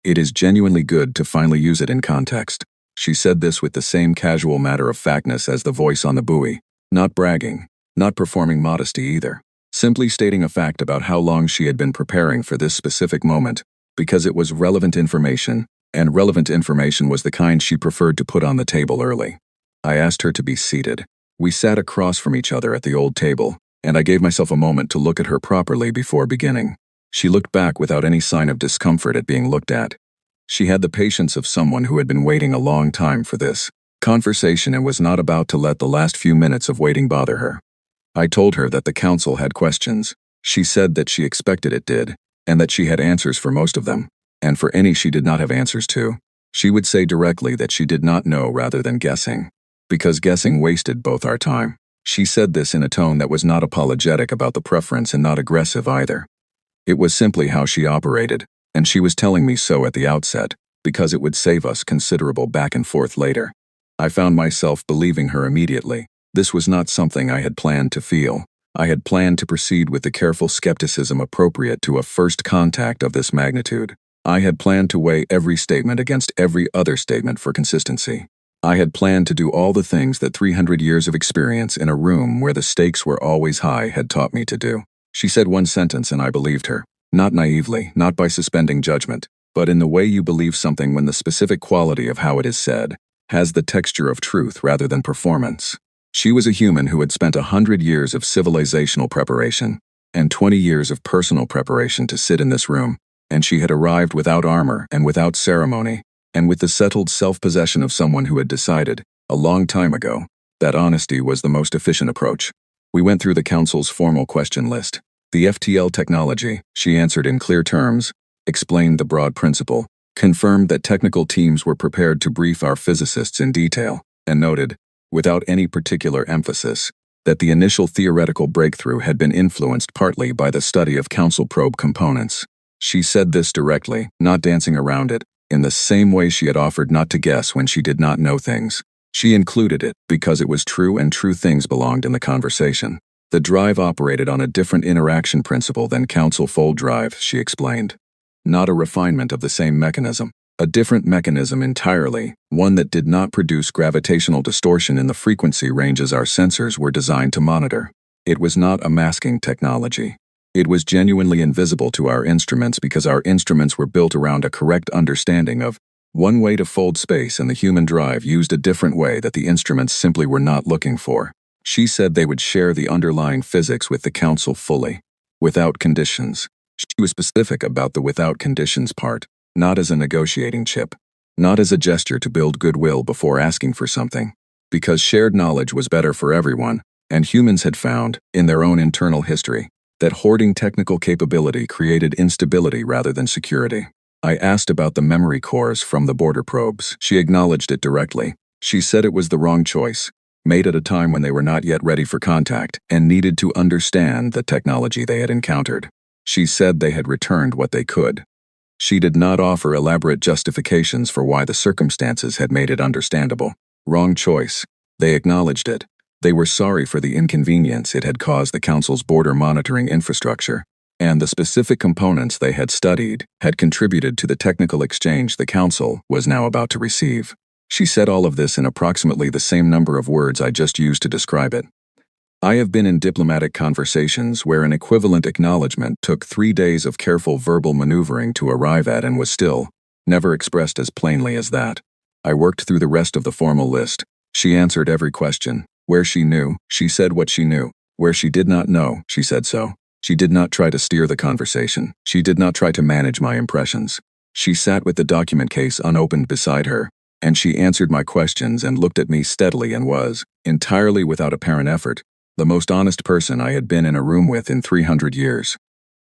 It is genuinely good to finally use it in context." She said this with the same casual matter-of-factness as the voice on the buoy, not bragging, not performing modesty either. Simply stating a fact about how long she had been preparing for this specific moment, because it was relevant information, and relevant information was the kind she preferred to put on the table early. I asked her to be seated. We sat across from each other at the old table, and I gave myself a moment to look at her properly before beginning. She looked back without any sign of discomfort at being looked at. She had the patience of someone who had been waiting a long time for this conversation and was not about to let the last few minutes of waiting bother her. I told her that the council had questions. She said that she expected it did, and that she had answers for most of them, and for any she did not have answers to, she would say directly that she did not know rather than guessing, because guessing wasted both our time. She said this in a tone that was not apologetic about the preference and not aggressive either. It was simply how she operated, and she was telling me so at the outset, because it would save us considerable back and forth later. I found myself believing her immediately. This was not something I had planned to feel. I had planned to proceed with the careful skepticism appropriate to a first contact of this magnitude. I had planned to weigh every statement against every other statement for consistency. I had planned to do all the things that 300 years of experience in a room where the stakes were always high had taught me to do. She said one sentence and I believed her. Not naively, not by suspending judgment, but in the way you believe something when the specific quality of how it is said has the texture of truth rather than performance. She was a human who had spent 100 years of civilizational preparation and 20 years of personal preparation to sit in this room, and she had arrived without armor and without ceremony, and with the settled self-possession of someone who had decided, a long time ago, that honesty was the most efficient approach. We went through the council's formal question list. The FTL technology, she answered in clear terms, explained the broad principle, confirmed that technical teams were prepared to brief our physicists in detail, and noted, without any particular emphasis, that the initial theoretical breakthrough had been influenced partly by the study of council probe components. She said this directly, not dancing around it, in the same way she had offered not to guess when she did not know things. She included it because it was true and true things belonged in the conversation. The drive operated on a different interaction principle than council fold drive, she explained. Not a refinement of the same mechanism. A different mechanism entirely, one that did not produce gravitational distortion in the frequency ranges our sensors were designed to monitor. It was not a masking technology. It was genuinely invisible to our instruments because our instruments were built around a correct understanding of one way to fold space, and the human drive used a different way that the instruments simply were not looking for. She said they would share the underlying physics with the council fully, without conditions. She was specific about the without conditions part. Not as a negotiating chip, not as a gesture to build goodwill before asking for something, because shared knowledge was better for everyone, and humans had found, in their own internal history, that hoarding technical capability created instability rather than security. I asked about the memory cores from the border probes. She acknowledged it directly. She said it was the wrong choice, made at a time when they were not yet ready for contact and needed to understand the technology they had encountered. She said they had returned what they could. She did not offer elaborate justifications for why the circumstances had made it understandable. Wrong choice. They acknowledged it. They were sorry for the inconvenience it had caused the council's border monitoring infrastructure, and the specific components they had studied had contributed to the technical exchange the council was now about to receive. She said all of this in approximately the same number of words I just used to describe it. I have been in diplomatic conversations where an equivalent acknowledgement took 3 days of careful verbal maneuvering to arrive at and was still, never expressed as plainly as that. I worked through the rest of the formal list. She answered every question. Where she knew, she said what she knew. Where she did not know, she said so. She did not try to steer the conversation. She did not try to manage my impressions. She sat with the document case unopened beside her, and she answered my questions and looked at me steadily and was, entirely without apparent effort, the most honest person I had been in a room with in 300 years.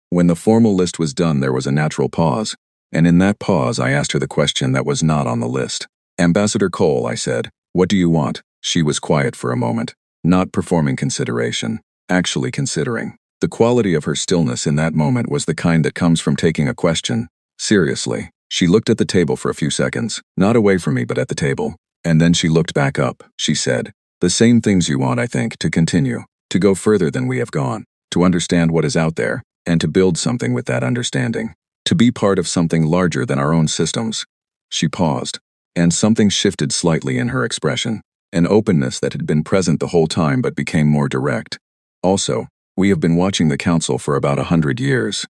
When the formal list was done, there was a natural pause, and in that pause I asked her the question that was not on the list. Ambassador Cole, I said, what do you want? She was quiet for a moment, not performing consideration, actually considering. The quality of her stillness in that moment was the kind that comes from taking a question seriously. She looked at the table for a few seconds, not away from me but at the table, and then she looked back up. She said, the same things you want, I think, to continue, to go further than we have gone, to understand what is out there, and to build something with that understanding, to be part of something larger than our own systems. She paused, and something shifted slightly in her expression, an openness that had been present the whole time but became more direct. Also, we have been watching the council for about 100 years.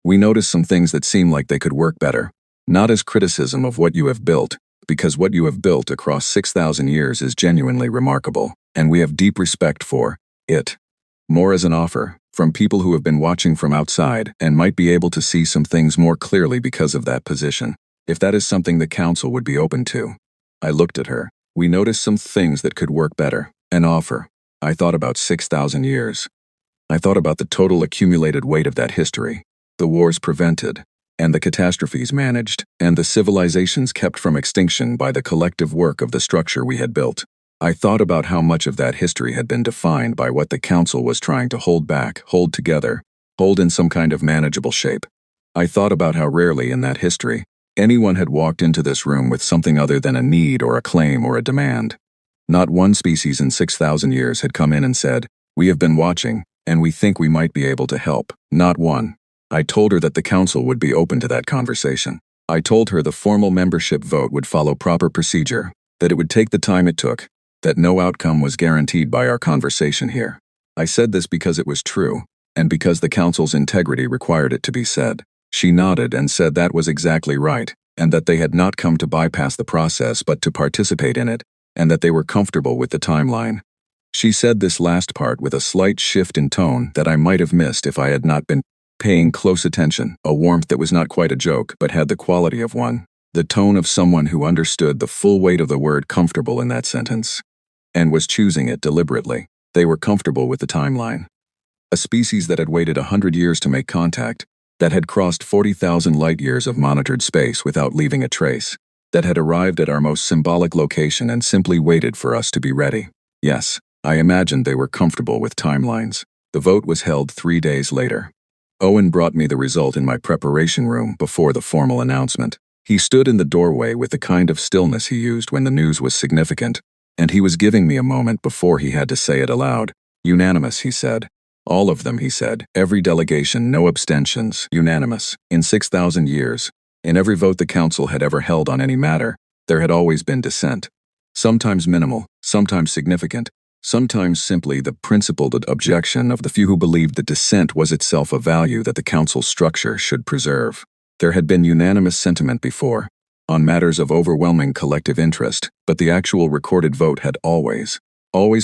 We noticed some things that seem like they could work better, not as criticism of what you have built, because what you have built across 6,000 years is genuinely remarkable, and we have deep respect for it. More as an offer, from people who have been watching from outside and might be able to see some things more clearly because of that position, if that is something the council would be open to. I looked at her. We noticed some things that could work better, an offer. I thought about 6,000 years. I thought about the total accumulated weight of that history, the wars prevented, and the catastrophes managed, and the civilizations kept from extinction by the collective work of the structure we had built. I thought about how much of that history had been defined by what the council was trying to hold back, hold together, hold in some kind of manageable shape. I thought about how rarely in that history anyone had walked into this room with something other than a need or a claim or a demand. Not one species in 6,000 years had come in and said, we have been watching, and we think we might be able to help. Not one. I told her that the council would be open to that conversation. I told her the formal membership vote would follow proper procedure, that it would take the time it took, that no outcome was guaranteed by our conversation here. I said this because it was true, and because the council's integrity required it to be said. She nodded and said that was exactly right, and that they had not come to bypass the process but to participate in it, and that they were comfortable with the timeline. She said this last part with a slight shift in tone that I might have missed if I had not been paying close attention, a warmth that was not quite a joke but had the quality of one, the tone of someone who understood the full weight of the word comfortable in that sentence, and was choosing it deliberately. They were comfortable with the timeline. A species that had waited 100 years to make contact, that had crossed 40,000 light-years of monitored space without leaving a trace, that had arrived at our most symbolic location and simply waited for us to be ready. Yes, I imagined they were comfortable with timelines. The vote was held 3 days later. Owen brought me the result in my preparation room before the formal announcement. He stood in the doorway with the kind of stillness he used when the news was significant, and he was giving me a moment before he had to say it aloud. Unanimous, he said. All of them, he said. Every delegation, no abstentions, unanimous. In 6,000 years, in every vote the council had ever held on any matter, there had always been dissent. Sometimes minimal, sometimes significant, sometimes simply the principled objection of the few who believed that dissent was itself a value that the council's structure should preserve. There had been unanimous sentiment before, on matters of overwhelming collective interest, but the actual recorded vote had always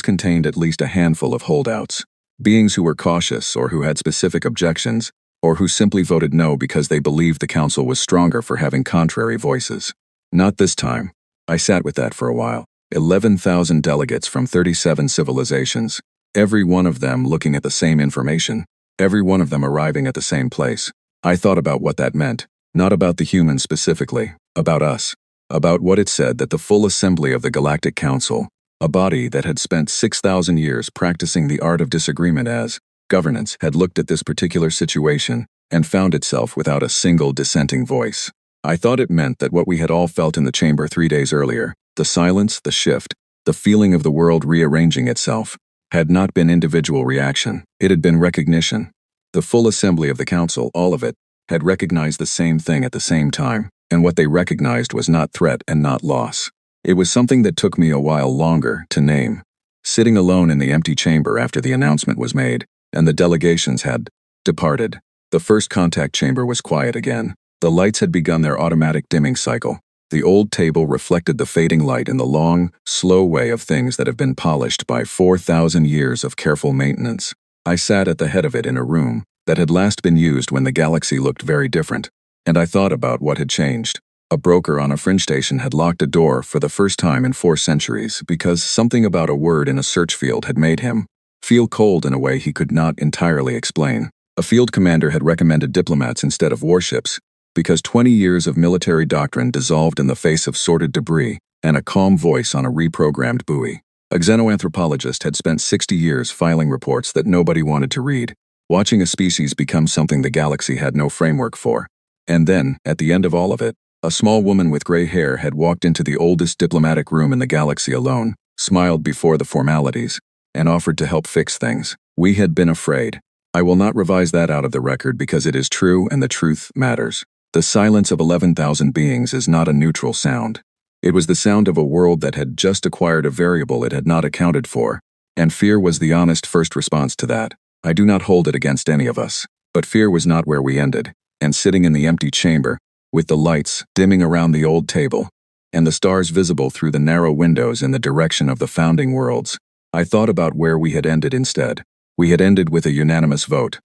contained at least a handful of holdouts, beings who were cautious or who had specific objections, or who simply voted no because they believed the council was stronger for having contrary voices. Not this time. I sat with that for a while. 11,000 delegates from 37 civilizations, every one of them looking at the same information, every one of them arriving at the same place. I thought about what that meant, not about the humans specifically, about us, about what it said that the full assembly of the Galactic Council, a body that had spent 6,000 years practicing the art of disagreement as governance, had looked at this particular situation and found itself without a single dissenting voice. I thought it meant that what we had all felt in the chamber 3 days earlier, the silence, the shift, the feeling of the world rearranging itself, had not been individual reaction. It had been recognition. The full assembly of the council, all of it, had recognized the same thing at the same time, and what they recognized was not threat and not loss. It was something that took me a while longer to name. Sitting alone in the empty chamber after the announcement was made, and the delegations had departed, the first contact chamber was quiet again. The lights had begun their automatic dimming cycle. The old table reflected the fading light in the long, slow way of things that have been polished by 4,000 years of careful maintenance. I sat at the head of it in a room that had last been used when the galaxy looked very different, and I thought about what had changed. A broker on a fringe station had locked a door for the first time in 4 centuries because something about a word in a search field had made him feel cold in a way he could not entirely explain. A field commander had recommended diplomats instead of warships because 20 years of military doctrine dissolved in the face of sordid debris and a calm voice on a reprogrammed buoy. A xenoanthropologist had spent 60 years filing reports that nobody wanted to read, watching a species become something the galaxy had no framework for. And then, at the end of all of it, a small woman with gray hair had walked into the oldest diplomatic room in the galaxy alone, smiled before the formalities, and offered to help fix things. We had been afraid. I will not revise that out of the record because it is true and the truth matters. The silence of 11,000 beings is not a neutral sound. It was the sound of a world that had just acquired a variable it had not accounted for, and fear was the honest first response to that. I do not hold it against any of us, but fear was not where we ended, and sitting in the empty chamber, with the lights dimming around the old table, and the stars visible through the narrow windows in the direction of the founding worlds, I thought about where we had ended instead. We had ended with a unanimous vote.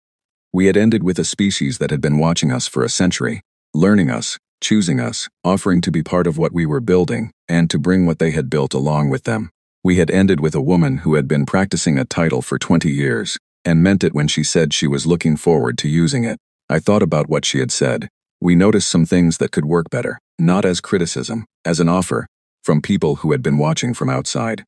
We had ended with a species that had been watching us for a century, learning us, choosing us, offering to be part of what we were building, and to bring what they had built along with them. We had ended with a woman who had been practicing a title for 20 years, and meant it when she said she was looking forward to using it. I thought about what she had said. We noticed some things that could work better, not as criticism, as an offer, from people who had been watching from outside.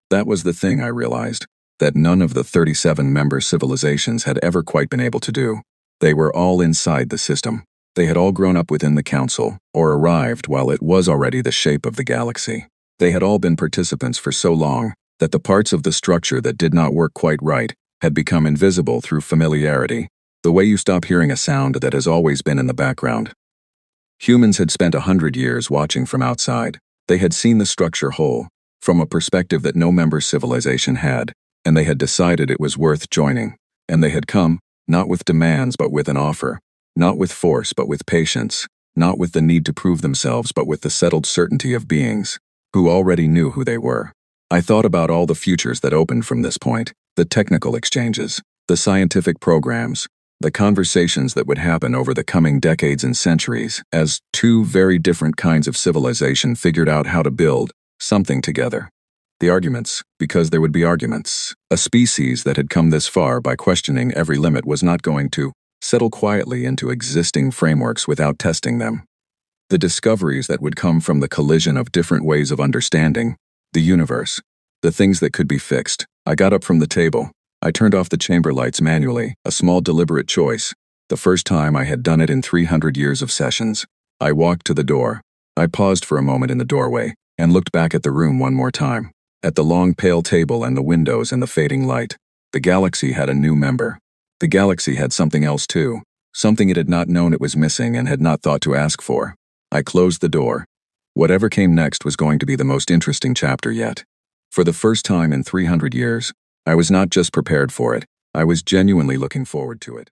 That was the thing I realized, that none of the 37-member civilizations had ever quite been able to do. They were all inside the system. They had all grown up within the council, or arrived while it was already the shape of the galaxy. They had all been participants for so long that the parts of the structure that did not work quite right had become invisible through familiarity, the way you stop hearing a sound that has always been in the background. Humans had spent 100 years watching from outside. They had seen the structure whole, from a perspective that no member civilization had, and they had decided it was worth joining. And they had come, not with demands but with an offer. Not with force, but with patience. Not with the need to prove themselves, but with the settled certainty of beings who already knew who they were. I thought about all the futures that opened from this point, the technical exchanges, the scientific programs, the conversations that would happen over the coming decades and centuries as 2 very different kinds of civilization figured out how to build something together. The arguments, because there would be arguments. A species that had come this far by questioning every limit was not going to settle quietly into existing frameworks without testing them. The discoveries that would come from the collision of different ways of understanding the universe, the things that could be fixed. I got up from the table. I turned off the chamber lights manually, a small deliberate choice, the first time I had done it in 300 years of sessions. I walked to the door. I paused for a moment in the doorway and looked back at the room one more time, at the long pale table and the windows and the fading light. The galaxy had a new member. The galaxy had something else too, something it had not known it was missing and had not thought to ask for. I closed the door. Whatever came next was going to be the most interesting chapter yet. For the first time in 300 years, I was not just prepared for it, I was genuinely looking forward to it.